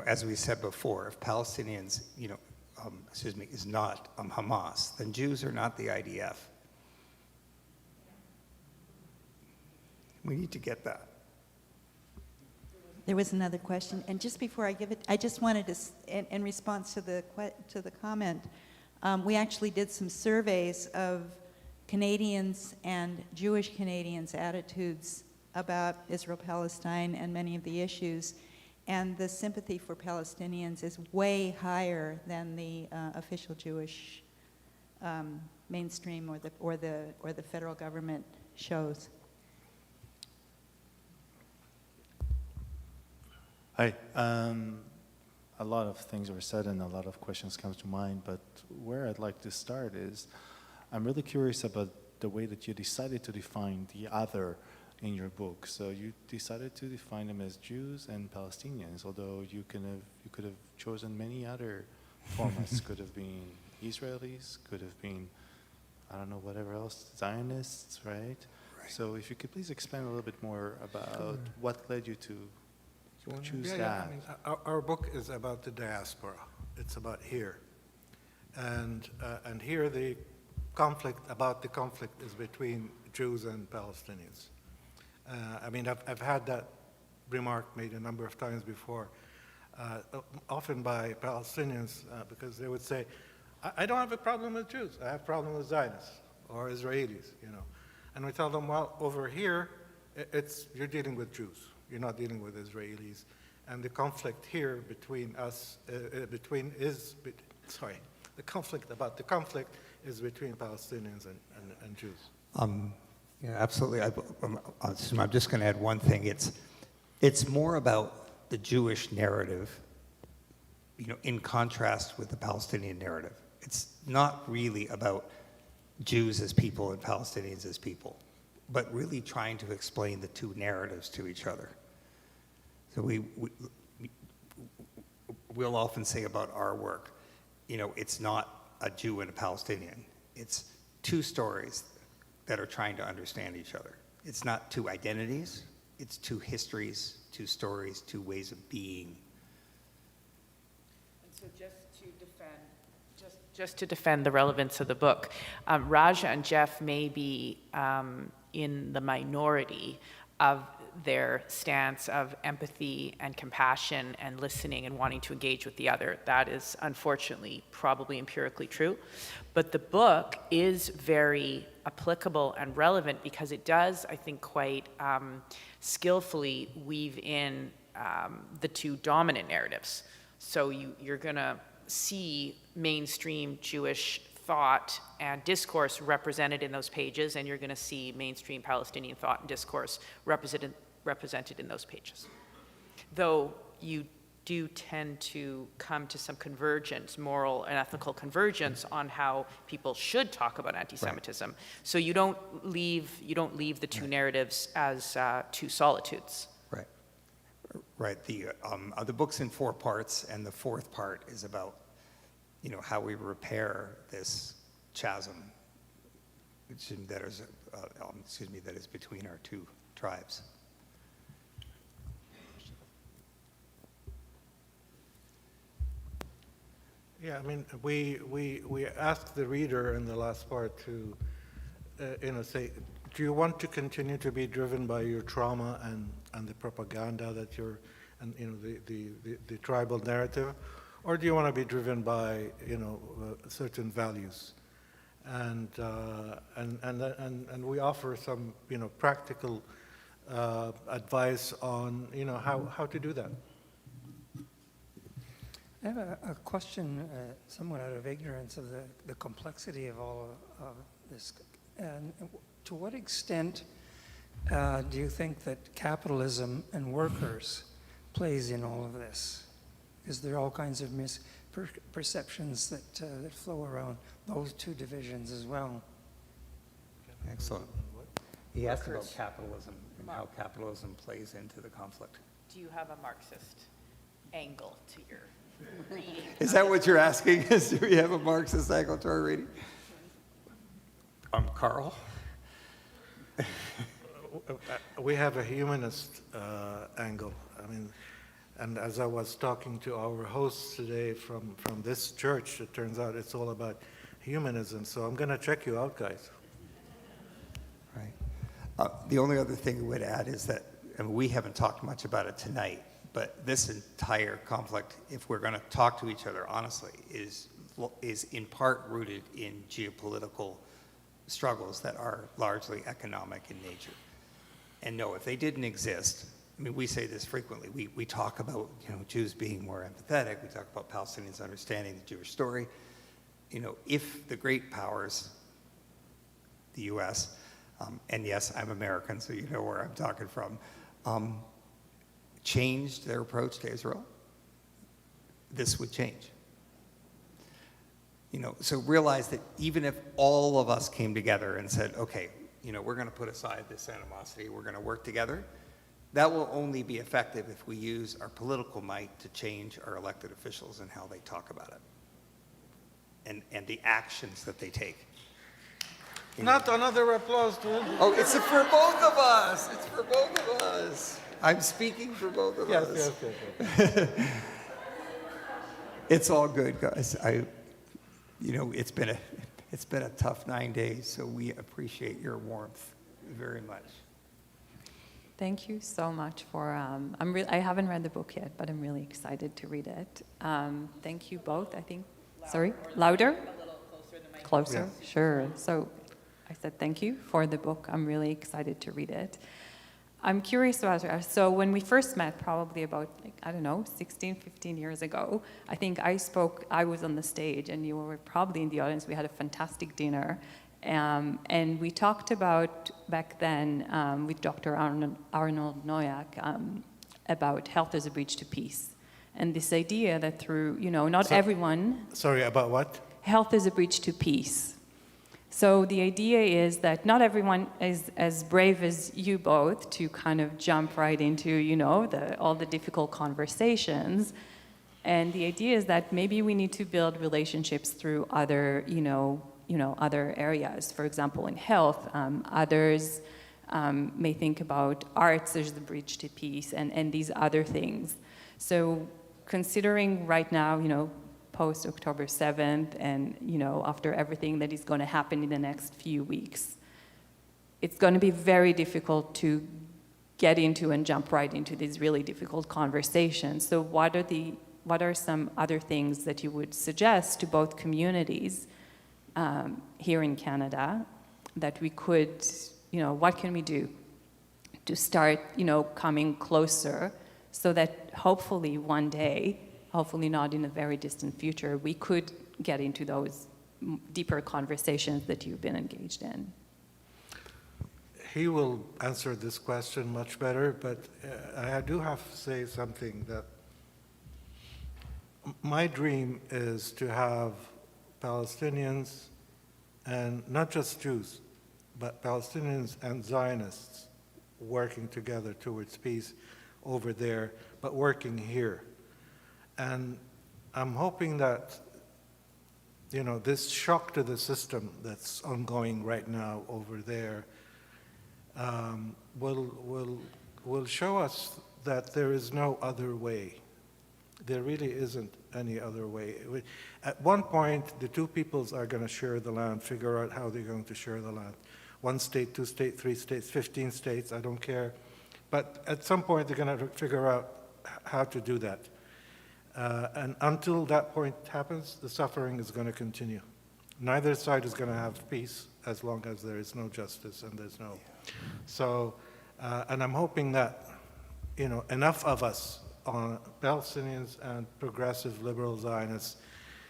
as we said before, if Palestinians, is not Hamas, then Jews are not the IDF. We need to get that. There was another question, and just before I give it, I just wanted to, in response to the comment, we actually did some surveys of Canadians and Jewish Canadians' attitudes about Israel-Palestine and many of the issues, and the sympathy for Palestinians is way higher than the official Jewish mainstream or the federal government shows. Hi. A lot of things were said and a lot of questions come to mind, but where I'd like to start is I'm really curious about the way that you decided to define the other in your book. So you decided to define them as Jews and Palestinians, although you could have chosen many other formats. Could have been Israelis, could have been, I don't know, whatever else, Zionists, right? So if you could please expand a little bit more about what led you to choose that. I mean, our book is about the diaspora. It's about here. And here the conflict is between Jews and Palestinians. I mean, I've had that remark made a number of times before, often by Palestinians, because they would say, I don't have a problem with Jews. I have a problem with Zionists or Israelis, And we tell them, well, over here, you're dealing with Jews. You're not dealing with Israelis. And the conflict here between us, the conflict is between Palestinians and Jews. Absolutely. I'm just going to add one thing. It's more about the Jewish narrative, in contrast with the Palestinian narrative. It's not really about Jews as people and Palestinians as people, but really trying to explain the two narratives to each other. So we'll often say about our work, it's not a Jew and a Palestinian. It's two stories that are trying to understand each other. It's not two identities, it's two histories, two stories, two ways of being. And so just to defend the relevance of the book, Raja and Jeff may be in the minority of their stance of empathy and compassion and listening and wanting to engage with the other. That is unfortunately probably empirically true. But the book is very applicable and relevant because it does, I think, quite skillfully weave in the two dominant narratives. So you're going to see mainstream Jewish thought and discourse represented in those pages, and you're going to see mainstream Palestinian thought and discourse represented in those pages. Though you do tend to come to some convergence, moral and ethical convergence on how people should talk about anti-Semitism. Right. So you don't leave the two narratives as two solitudes. Right. Right. The book's in 4 parts, and the 4th part is about how we repair this chasm that is between our two tribes. Yeah, I mean, we asked the reader in the last part to, say, do you want to continue to be driven by your trauma and the propaganda that the tribal narrative, or do you want to be driven by certain values? And we offer some practical advice on how to do that. I have a question, somewhat out of ignorance of the complexity of all of this. And to what extent do you think that capitalism and workers plays in all of this? Is there all kinds of misperceptions that flow around those two divisions as well? Excellent. He asked about capitalism and how capitalism plays into the conflict. Do you have a Marxist angle to your reading? Is that what you're asking? Do we have a Marxist angle to our reading? Carl? we have a humanist angle. I mean, and as I was talking to our hosts today from this church, it turns out it's all about humanism. So I'm going to check you out, guys. Right. The only other thing I would add is that, and we haven't talked much about it tonight, but this entire conflict, if we're going to talk to each other honestly, is in part rooted in geopolitical struggles that are largely economic in nature. And no, if they didn't exist, I mean, we say this frequently. We talk about, Jews being more empathetic. We talk about Palestinians understanding the Jewish story. If the great powers, the U.S., and yes, I'm American, so you know where I'm talking from, changed their approach to Israel, this would change. So realize that even if all of us came together and said, okay, we're going to put aside this animosity, we're going to work together, that will only be effective if we use our political might to change our elected officials and how they talk about it and the actions that they take. Not another applause to him. Oh, it's for both of us. It's for both of us. I'm speaking for both of us. Yes. It's all good, guys. It's been a tough 9 days, so we appreciate your warmth very much. Thank you so much for, I haven't read the book yet, but I'm really excited to read it. Thank you both, I think. Sorry? Louder? A little closer to my Closer? Yeah. Sure. So I said thank you for the book. I'm really excited to read it. I'm curious about, so when we first met, probably about, 16, 15 years ago, I think I was on the stage and you were probably in the audience. We had a fantastic dinner. And we talked about, back then, with Dr. Arnold Noyak, about health as a bridge to peace. And this idea that through, everyone... Sorry, about what? Health as a bridge to peace. So the idea is that not everyone is as brave as you both to kind of jump right into, all the difficult conversations. And the idea is that maybe we need to build relationships through other, other areas. For example, in health, others may think about arts as the bridge to peace and these other things. So considering right now, post-October 7th and, after everything that is going to happen in the next few weeks, it's going to be very difficult to get into and jump right into these really difficult conversations. So what are some other things that you would suggest to both communities here in Canada that we could, what can we do to start, coming closer so that hopefully one day, hopefully not in a very distant future, we could get into those deeper conversations that you've been engaged in? He will answer this question much better, but I do have to say something that my dream is to have Palestinians, and not just Jews, but Palestinians and Zionists working together towards peace over there, but working here. And I'm hoping that, this shock to the system that's ongoing right now over there will show us that there is no other way. There really isn't any other way. At one point, the two peoples are going to share the land, figure out how they're going to share the land. 1 state, 2 states, 3 states, 15 states, I don't care. But at some point, they're going to figure out how to do that. And until that point happens, the suffering is going to continue. Neither side is going to have peace as long as there is no justice and there's no. So, and I'm hoping that, enough of us, Palestinians and progressive liberal Zionists,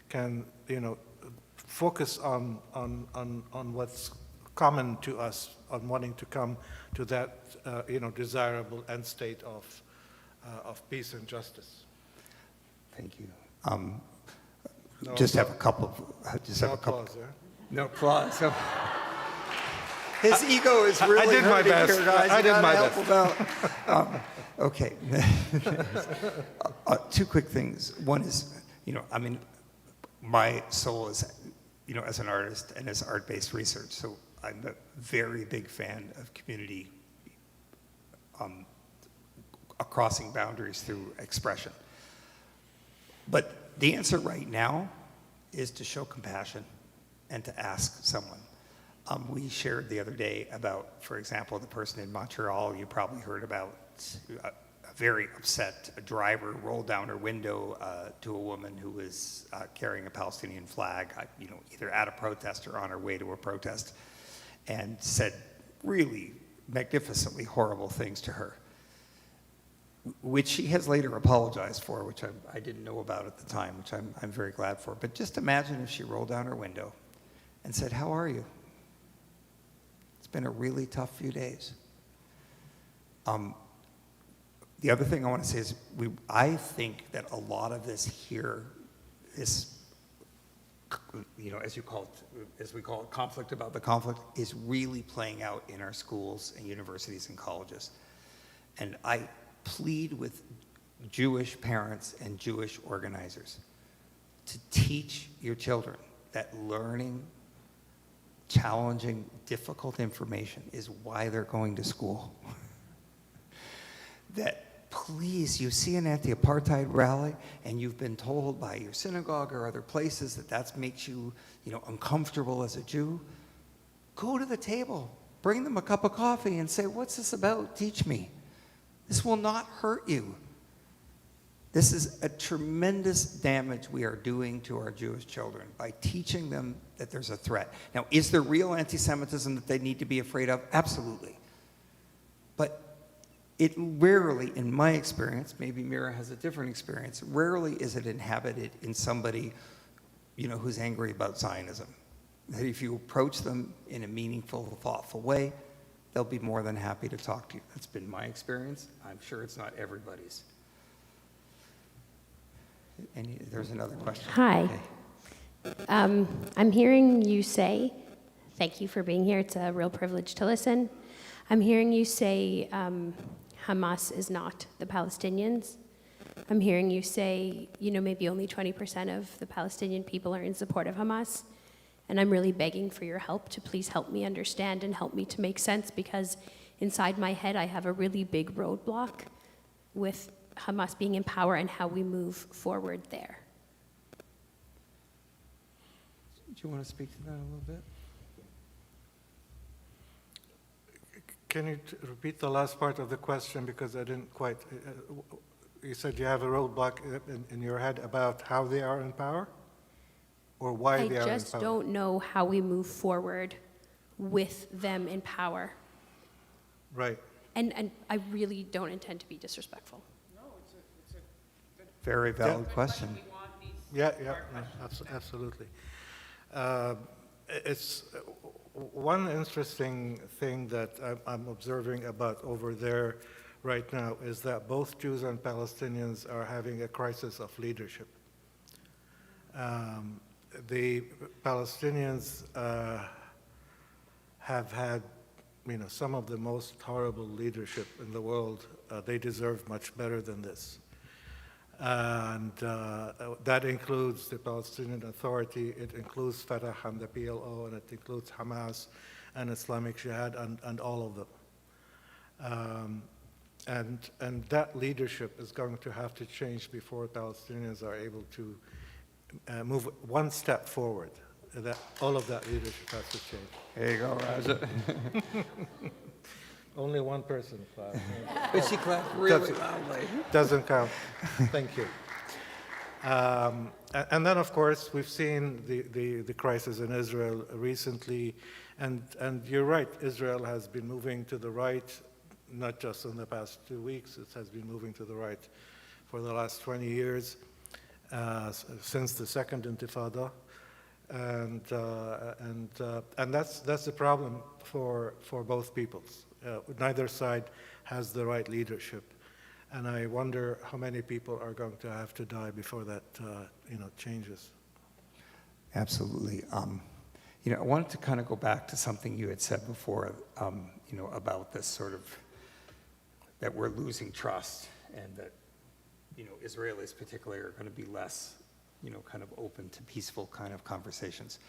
can, focus on what's common to us, on wanting to come to that, desirable end state of peace and justice. Thank you. Just have a couple. Applause, yeah? No applause. So, his ego is really I did my hurting best. here, guys. I You did gotta my help best. him out. Okay. 2 quick things. One is, my soul is, as an artist and as art-based research. So I'm a very big fan of community crossing boundaries through expression. But the answer right now is to show compassion and to ask someone. We shared the other day about, for example, the person in Montreal you probably heard about, a very upset driver rolled down her window to a woman who was carrying a Palestinian flag, either at a protest or on her way to a protest, and said really magnificently horrible things to her, which she has later apologized for, which I didn't know about at the time, which I'm very glad for. But just imagine if she rolled down her window and said, "How are you? It's been a really tough few days." The other thing I want to say is I think that a lot of this here, this, as we call it, conflict about the conflict, is really playing out in our schools and universities and colleges. And I plead with Jewish parents and Jewish organizers to teach your children that learning challenging, difficult information is why they're going to school. That please, you see an anti-apartheid rally and you've been told by your synagogue or other places that makes you, uncomfortable as a Jew, go to the table, bring them a cup of coffee and say, "What's this about? Teach me." This will not hurt you. This is a tremendous damage we are doing to our Jewish children by teaching them that there's a threat. Now, is there real anti-Semitism that they need to be afraid of? Absolutely. But it rarely, in my experience, maybe Mira has a different experience, rarely is it inhabited in somebody, who's angry about Zionism. That if you approach them in a meaningful, thoughtful way, they'll be more than happy to talk to you. That's been my experience. I'm sure it's not everybody's. There's another question. Hi. Okay. I'm hearing you say, thank you for being here, it's a real privilege to listen. I'm hearing you say Hamas is not the Palestinians. I'm hearing you say, maybe only 20% of the Palestinian people are in support of Hamas. And I'm really begging for your help to please help me understand and help me to make sense, because inside my head I have a really big roadblock with Hamas being in power and how we move forward there. Do you want to speak to that a little bit? Can you repeat the last part of the question, because I didn't quite, you said you have a roadblock in your head about how they are in power? Or why they are in power? I just don't know how we move forward with them in power. Right. And I really don't intend to be disrespectful. Very valid question. Yeah, absolutely. It's one interesting thing that I'm observing about over there right now is that both Jews and Palestinians are having a crisis of leadership. The Palestinians have had, some of the most horrible leadership in the world. They deserve much better than this. And that includes the Palestinian Authority, it includes Fatah and the PLO, and it includes Hamas and Islamic Jihad and all of them. And that leadership is going to have to change before Palestinians are able to move one step forward. All of that leadership has to change. There you go, Raja. Only one person clapped. But she clapped really loudly. Doesn't count. Thank you. And then, of course, we've seen the crisis in Israel recently. And you're right, Israel has been moving to the right, not just in the past 2 weeks. It has been moving to the right for the last 20 years, since the Second Intifada. And that's the problem for both peoples. Neither side has the right leadership, and I wonder how many people are going to have to die before that, changes. Absolutely. I wanted to kind of go back to something you had said before, about this sort of that we're losing trust, and that, Israelis particularly are going to be less, kind of open to peaceful kind of conversations.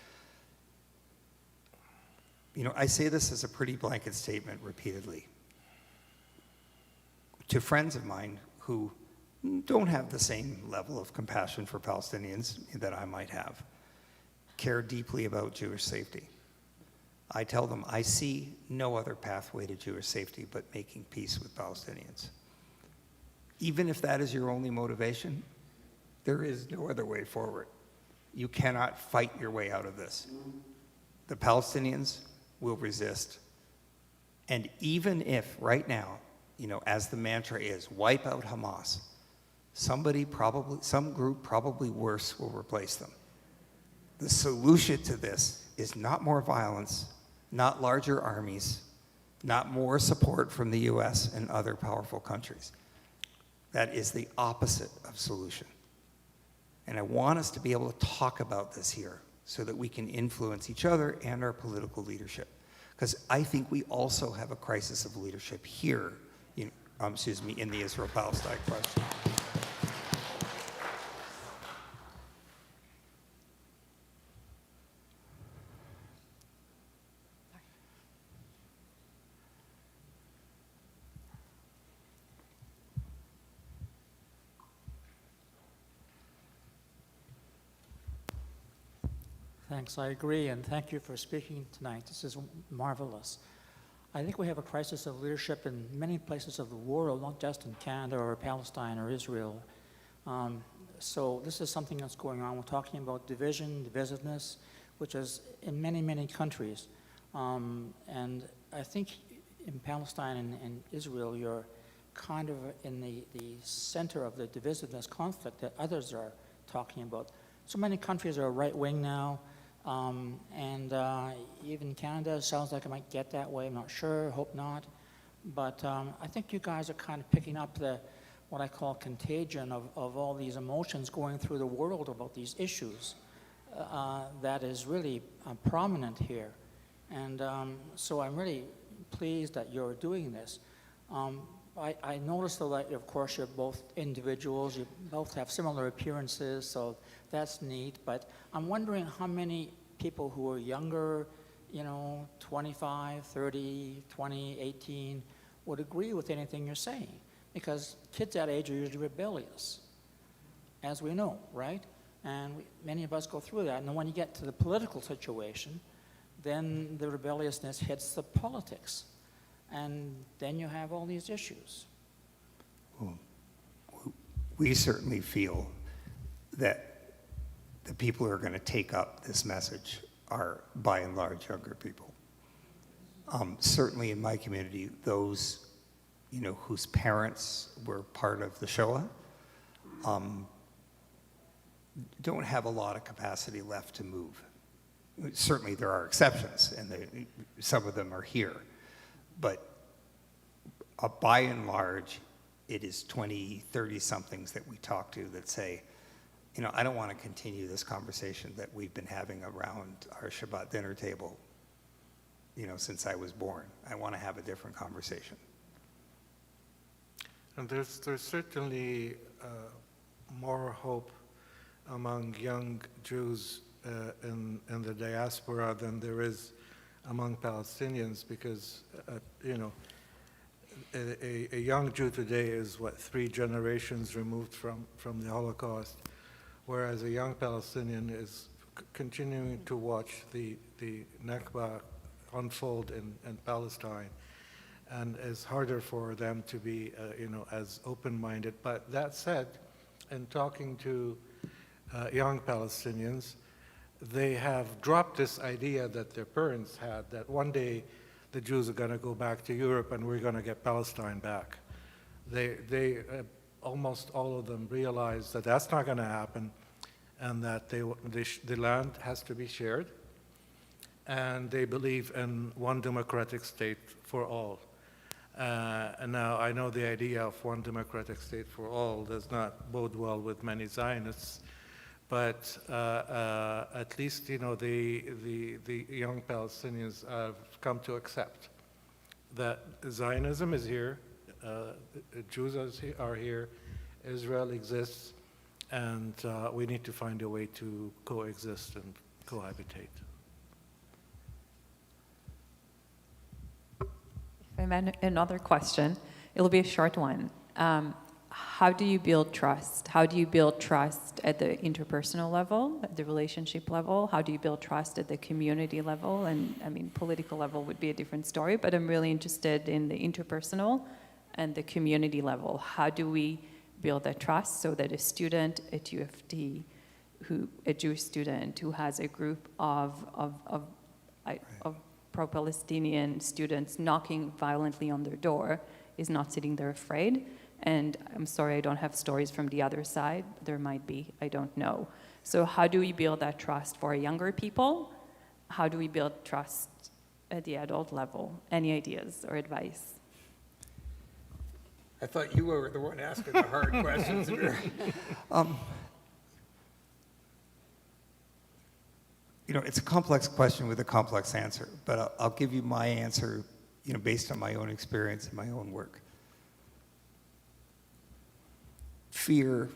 I say this as a pretty blanket statement repeatedly. to friends of mine who don't have the same level of compassion for Palestinians that I might have, care deeply about Jewish safety. I tell them, I see no other pathway to Jewish safety but making peace with Palestinians. Even if that is your only motivation, there is no other way forward. You cannot fight your way out of this. The Palestinians will resist. And even if right now, as the mantra is, wipe out Hamas, some group probably worse will replace them. The solution to this is not more violence, not larger armies, not more support from the US and other powerful countries. That is the opposite of solution. And I want us to be able to talk about this here so that we can influence each other and our political leadership. Because I think we also have a crisis of leadership here, in the Israel-Palestine question. Thanks, I agree, and thank you for speaking tonight. This is marvelous. I think we have a crisis of leadership in many places of the world, not just in Canada or Palestine or Israel. So this is something that's going on. We're talking about division, divisiveness, which is in many, many countries. And I think in Palestine and Israel, you're kind of in the center of the divisiveness conflict that others are talking about. So many countries are right-wing now. Even Canada sounds like it might get that way. I'm not sure, hope not. But I think you guys are kind of picking up what I call contagion of all these emotions going through the world about these issues that is really prominent here. And so I'm really pleased that you're doing this. I noticed though that, of course, you're both individuals. You both have similar appearances, so that's neat. But I'm wondering how many people who are younger, 25, 30, 20, 18, would agree with anything you're saying. Because kids that age are usually rebellious, as we know, right? And many of us go through that. And then when you get to the political situation, then the rebelliousness hits the politics. And then you have all these issues. Well, we certainly feel that the people who are going to take up this message are, by and large, younger people. Certainly in my community, those whose parents were part of the Shoah don't have a lot of capacity left to move. Certainly there are exceptions, and some of them are here. But by and large, it is 20, 30-somethings that we talk to that say, I don't want to continue this conversation that we've been having around our Shabbat dinner table, since I was born. I want to have a different conversation. And there's certainly more hope among young Jews in the diaspora than there is among Palestinians, because a young Jew today is 3 generations removed from the Holocaust, whereas a young Palestinian is continuing to watch the Nakba unfold in Palestine, and it's harder for them to be as open-minded. But that said, in talking to young Palestinians, they have dropped this idea that their parents had, that one day the Jews are going to go back to Europe and we're going to get Palestine back. They almost all of them realize that that's not going to happen, and that the land has to be shared, and they believe in one democratic state for all. And now I know the idea of one democratic state for all does not bode well with many Zionists, but at least the young Palestinians have come to accept that Zionism is here, Jews are here, Israel exists, and we need to find a way to coexist and cohabitate. If I may, another question, it'll be a short one. How do you build trust? How do you build trust at the interpersonal level, at the relationship level? How do you build trust at the community level? And I mean, political level would be a different story, but I'm really interested in the interpersonal and the community level. How do we build that trust so that a student at UFT, a Jewish student who has a group of pro-Palestinian students knocking violently on their door is not sitting there afraid? And I'm sorry, I don't have stories from the other side. There might be, I don't know. So how do we build that trust for younger people? How do we build trust at the adult level? Any ideas or advice? I thought you were the one asking the hard questions. It's a complex question with a complex answer, but I'll give you my answer, based on my own experience and my own work. Fear,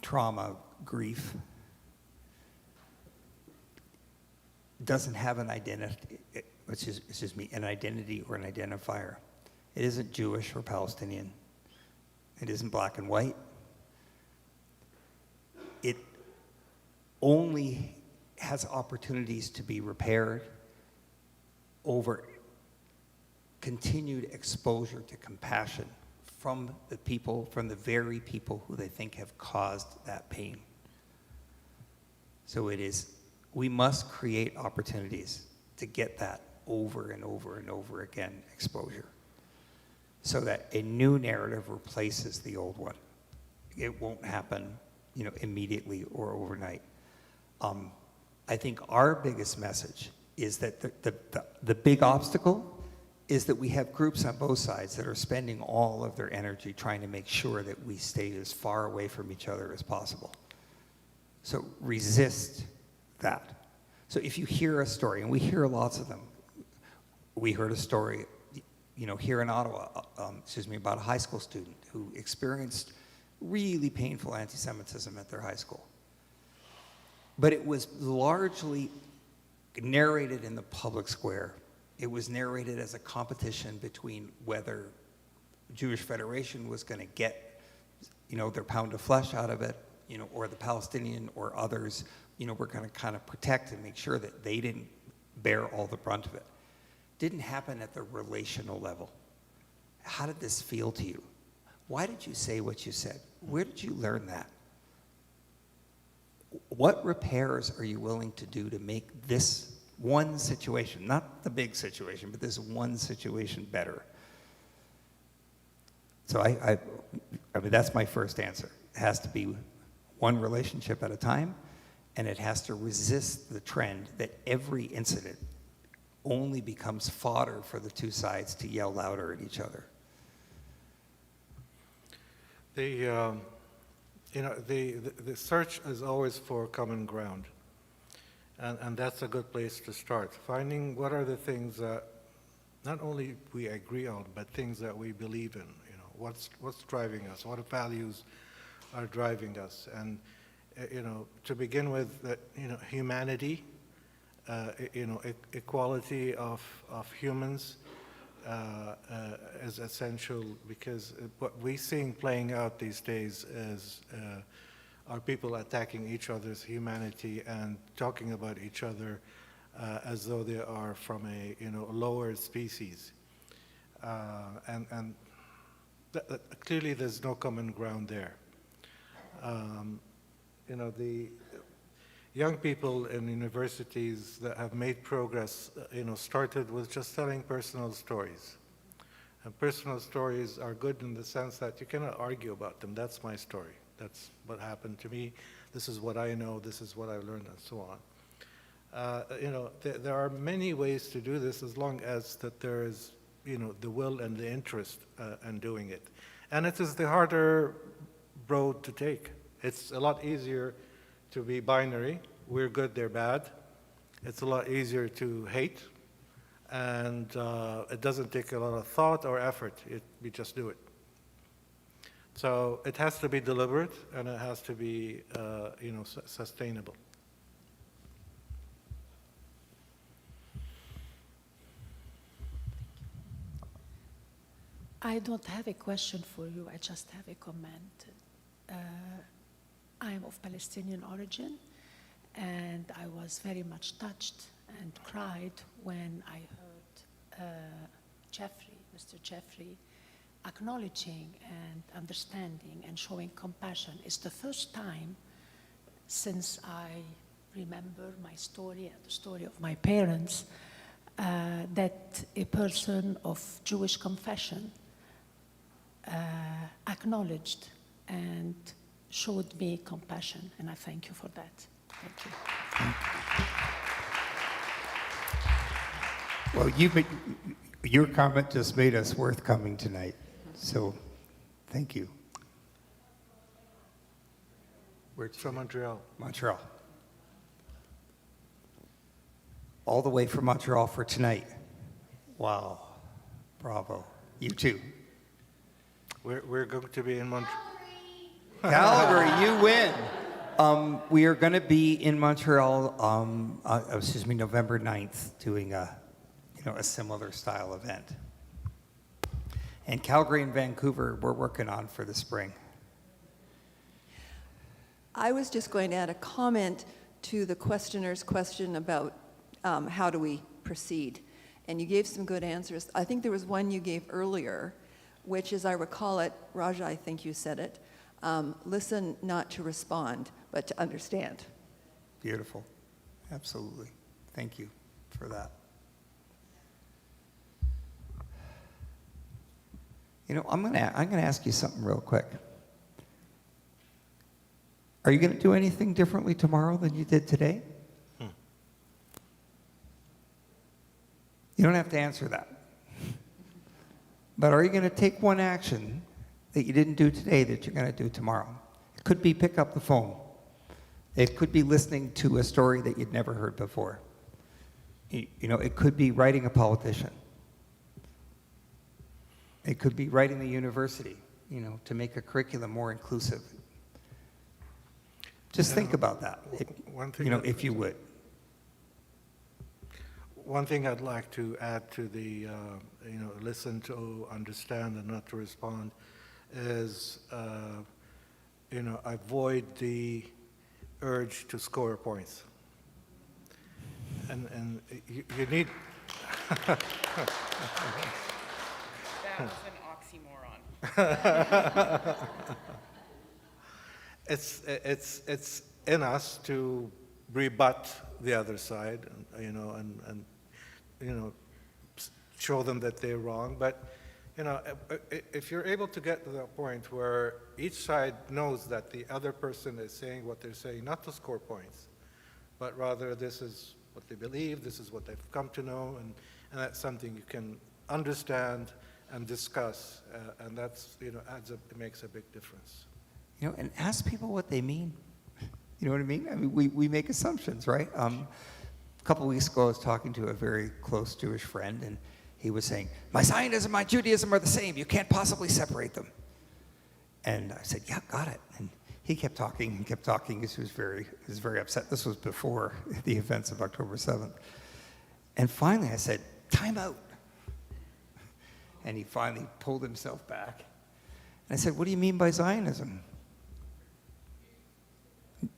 trauma, grief doesn't have an identity, an identity or an identifier. It isn't Jewish or Palestinian. It isn't black and white. It only has opportunities to be repaired over continued exposure to compassion from the very people who they think have caused that pain. So we must create opportunities to get that over and over and over again exposure, so that a new narrative replaces the old one. It won't happen, immediately or overnight. I think our biggest message is that the big obstacle is that we have groups on both sides that are spending all of their energy trying to make sure that we stay as far away from each other as possible. So resist that. So if you hear a story, and we hear lots of them, we heard a story, here in Ottawa, about a high school student who experienced really painful anti-Semitism at their high school. But it was largely narrated in the public square. It was narrated as a competition between whether Jewish Federation was going to get, their pound of flesh out of it, or the Palestinian or others, were going to kind of protect and make sure that they didn't bear all the brunt of it. Didn't happen at the relational level. How did this feel to you? Why did you say what you said? Where did you learn that? What repairs are you willing to do to make this one situation, not the big situation, but this one situation better? So I mean, that's my first answer. It has to be one relationship at a time, and it has to resist the trend that every incident only becomes fodder for the two sides to yell louder at each other. The search is always for common ground, and that's a good place to start. Finding what are the things that not only we agree on, but things that we believe in. What's driving us? What values are driving us? And to begin with, humanity, equality of humans is essential, because what we're seeing playing out these days is are people attacking each other's humanity and talking about each other as though they are from a lower species, and clearly there's no common ground there. The young people in universities that have made progress, started with just telling personal stories. And personal stories are good in the sense that you cannot argue about them. That's my story. That's what happened to me. This is what I know. This is what I've learned, and so on. There are many ways to do this, as long as that there is, the will and the interest in doing it. And it is the harder road to take. It's a lot easier to be binary. We're good, they're bad. It's a lot easier to hate, and it doesn't take a lot of thought or effort. We just do it. So it has to be deliberate, and it has to be, sustainable. I don't have a question for you, I just have a comment. I'm of Palestinian origin, and I was very much touched and cried when I heard Mr. Jeffrey, acknowledging and understanding and showing compassion. It's the first time since I remember my story and the story of my parents that a person of Jewish confession acknowledged and showed me compassion, and I thank you for that. Thank you. Well, your comment just made us worth coming tonight, so thank you. From Montreal. Montreal. All the way from Montreal for tonight. Wow. Bravo. You too. We're going to be in Montreal. Calgary, you win. We are going to be in Montreal, November 9th, doing a similar style event. And Calgary and Vancouver, we're working on for the spring. I was just going to add a comment to the questioner's question about how do we proceed. And you gave some good answers. I think there was one you gave earlier, which, as I recall it, Raja, I think you said it, listen not to respond, but to understand. Beautiful. Absolutely. Thank you for that. I'm gonna ask you something real quick. Are you going to do anything differently tomorrow than you did today? You don't have to answer that. But are you going to take one action that you didn't do today that you're going to do tomorrow? It could be pick up the phone. It could be listening to a story that you'd never heard before. It could be writing a politician. It could be writing the university, to make a curriculum more inclusive. Just think about that, if you would. One thing I'd like to add to the, listen to understand and not to respond is, avoid the urge to score points. And you need... That was an oxymoron. It's in us to rebut the other side, and show them that they're wrong. But if you're able to get to that point where each side knows that the other person is saying what they're saying, not to score points, but rather this is what they believe, this is what they've come to know, and that's something you can understand and discuss, and that's adds up, it makes a big difference. And ask people what they mean. You know what I mean? I mean, we make assumptions, right? A couple of weeks ago, I was talking to a very close Jewish friend, and he was saying, my Zionism, my Judaism are the same. You can't possibly separate them. And I said, yeah, got it. And he kept talking and kept talking because he was very upset. This was before the events of October 7th. And finally, I said, time out. And he finally pulled himself back. And I said, what do you mean by Zionism?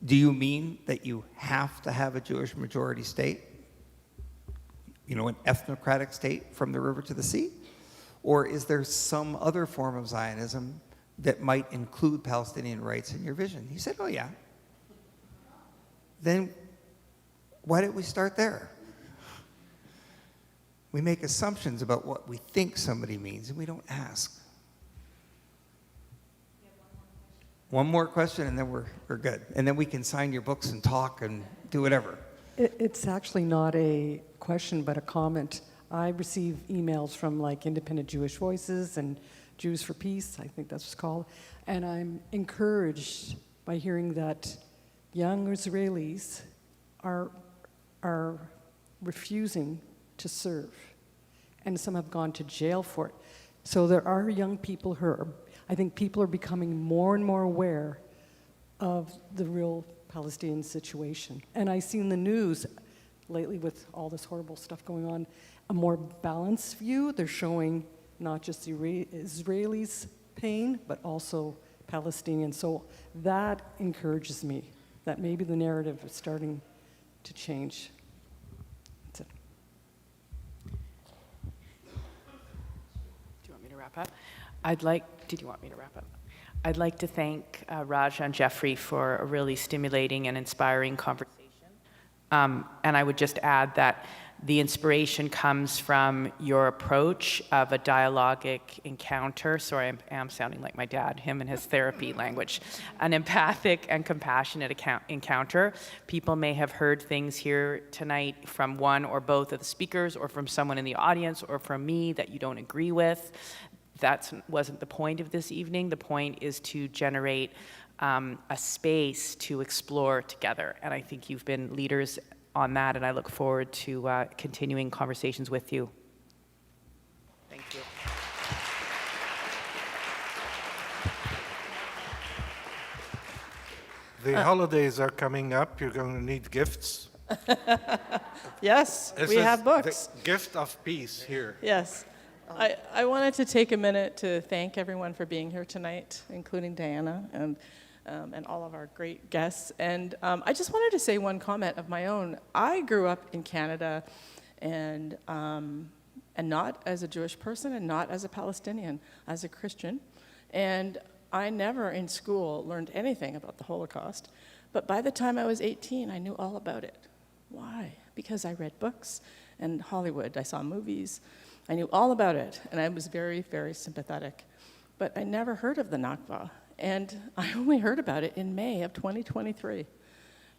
Do you mean that you have to have a Jewish majority state? An ethnocratic state from the river to the sea? Or is there some other form of Zionism that might include Palestinian rights in your vision? He said, oh yeah. Then why didn't we start there? We make assumptions about what we think somebody means, and we don't ask. One more question, and then we're good. And then we can sign your books and talk and do whatever. It's actually not a question, but a comment. I receive emails from Independent Jewish Voices and Jews for Peace, I think that's what's called. And I'm encouraged by hearing that young Israelis are refusing to serve. And some have gone to jail for it. So there are young people I think people are becoming more and more aware of the real Palestinian situation. And I see in the news lately with all this horrible stuff going on, a more balanced view. They're showing not just Israelis' pain, but also Palestinians. So that encourages me that maybe the narrative is starting to change. That's it. Do you want me to wrap up? Did you want me to wrap up? I'd like to thank Raja and Jeffrey for a really stimulating and inspiring conversation. And I would just add that the inspiration comes from your approach of a dialogic encounter. Sorry, I am sounding like my dad, him and his therapy language. An empathic and compassionate encounter. People may have heard things here tonight from one or both of the speakers, or from someone in the audience, or from me that you don't agree with. That wasn't the point of this evening. The point is to generate a space to explore together. And I think you've been leaders on that, and I look forward to continuing conversations with you. Thank you. The holidays are coming up. You're going to need gifts. Yes, This we is have books. The gift of peace here. Yes. I wanted to take a minute to thank everyone for being here tonight, including Diana and all of our great guests. And I just wanted to say one comment of my own. I grew up in Canada and not as a Jewish person and not as a Palestinian, as a Christian. And I never in school learned anything about the Holocaust. But by the time I was 18, I knew all about it. Why? Because I read books and Hollywood. I saw movies. I knew all about it, and I was very, very sympathetic. But I never heard of the Nakba, and I only heard about it in May of 2023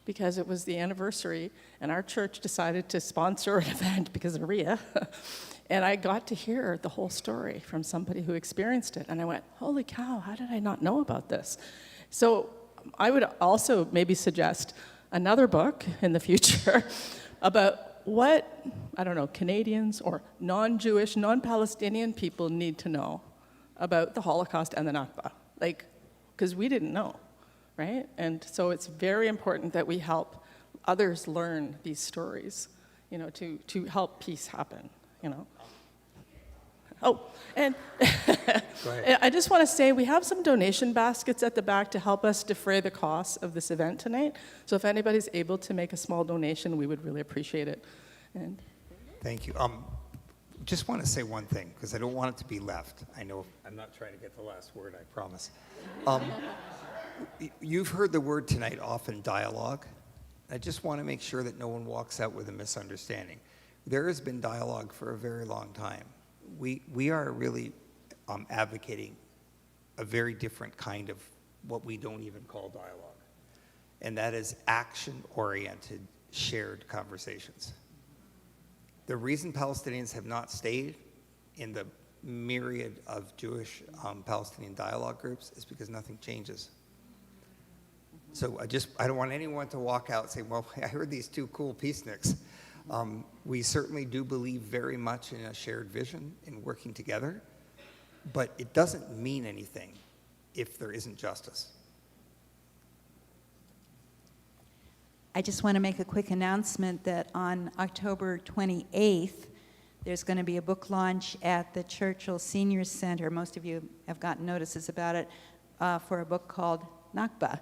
because it was the anniversary, and our church decided to sponsor an event because of Ria, and I got to hear the whole story from somebody who experienced it, and I went, holy cow, how did I not know about this? So I would also maybe suggest another book in the future about what, I don't know, Canadians or non-Jewish, non-Palestinian people need to know about the Holocaust and the Nakba. Like, because we didn't know, right? And so it's very important that we help others learn these stories, you know, to help peace happen, you know. Oh, and I just want to say we have some donation baskets at the back to help us defray the costs of this event tonight. So if anybody's able to make a small donation, we would really appreciate it. And Thank you. Just want to say one thing, because I don't want it to be left. I know I'm not trying to get the last word, I promise. You've heard the word tonight often, dialogue. I just want to make sure that no one walks out with a misunderstanding. There has been dialogue for a very long time. We are really advocating a very different kind of what we don't even call dialogue, and that is action-oriented, shared conversations. The reason Palestinians have not stayed in the myriad of Jewish Palestinian dialogue groups is because nothing changes. So I don't want anyone to walk out saying, well, I heard these two cool peaceniks. We certainly do believe very much in a shared vision in working together, but it doesn't mean anything if there isn't justice. I just want to make a quick announcement that on October 28th, there's going to be a book launch at the Churchill Senior Center. Most of you have gotten notices about it, for a book called Nakba.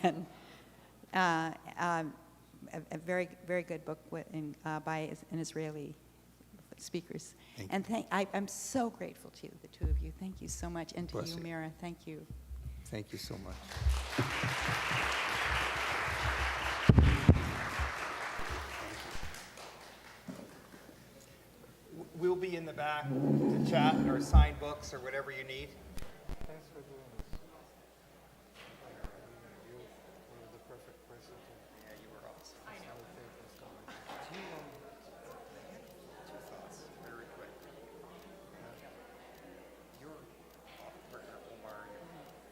And a very, very good book by an Israeli speakers. Thank you. And I'm so grateful to you, the two of you. Thank you so much. And to Bless you, you. Mira, thank you. Thank you so much. We'll be in the back to chat or sign books or whatever you need. Thanks for doing it.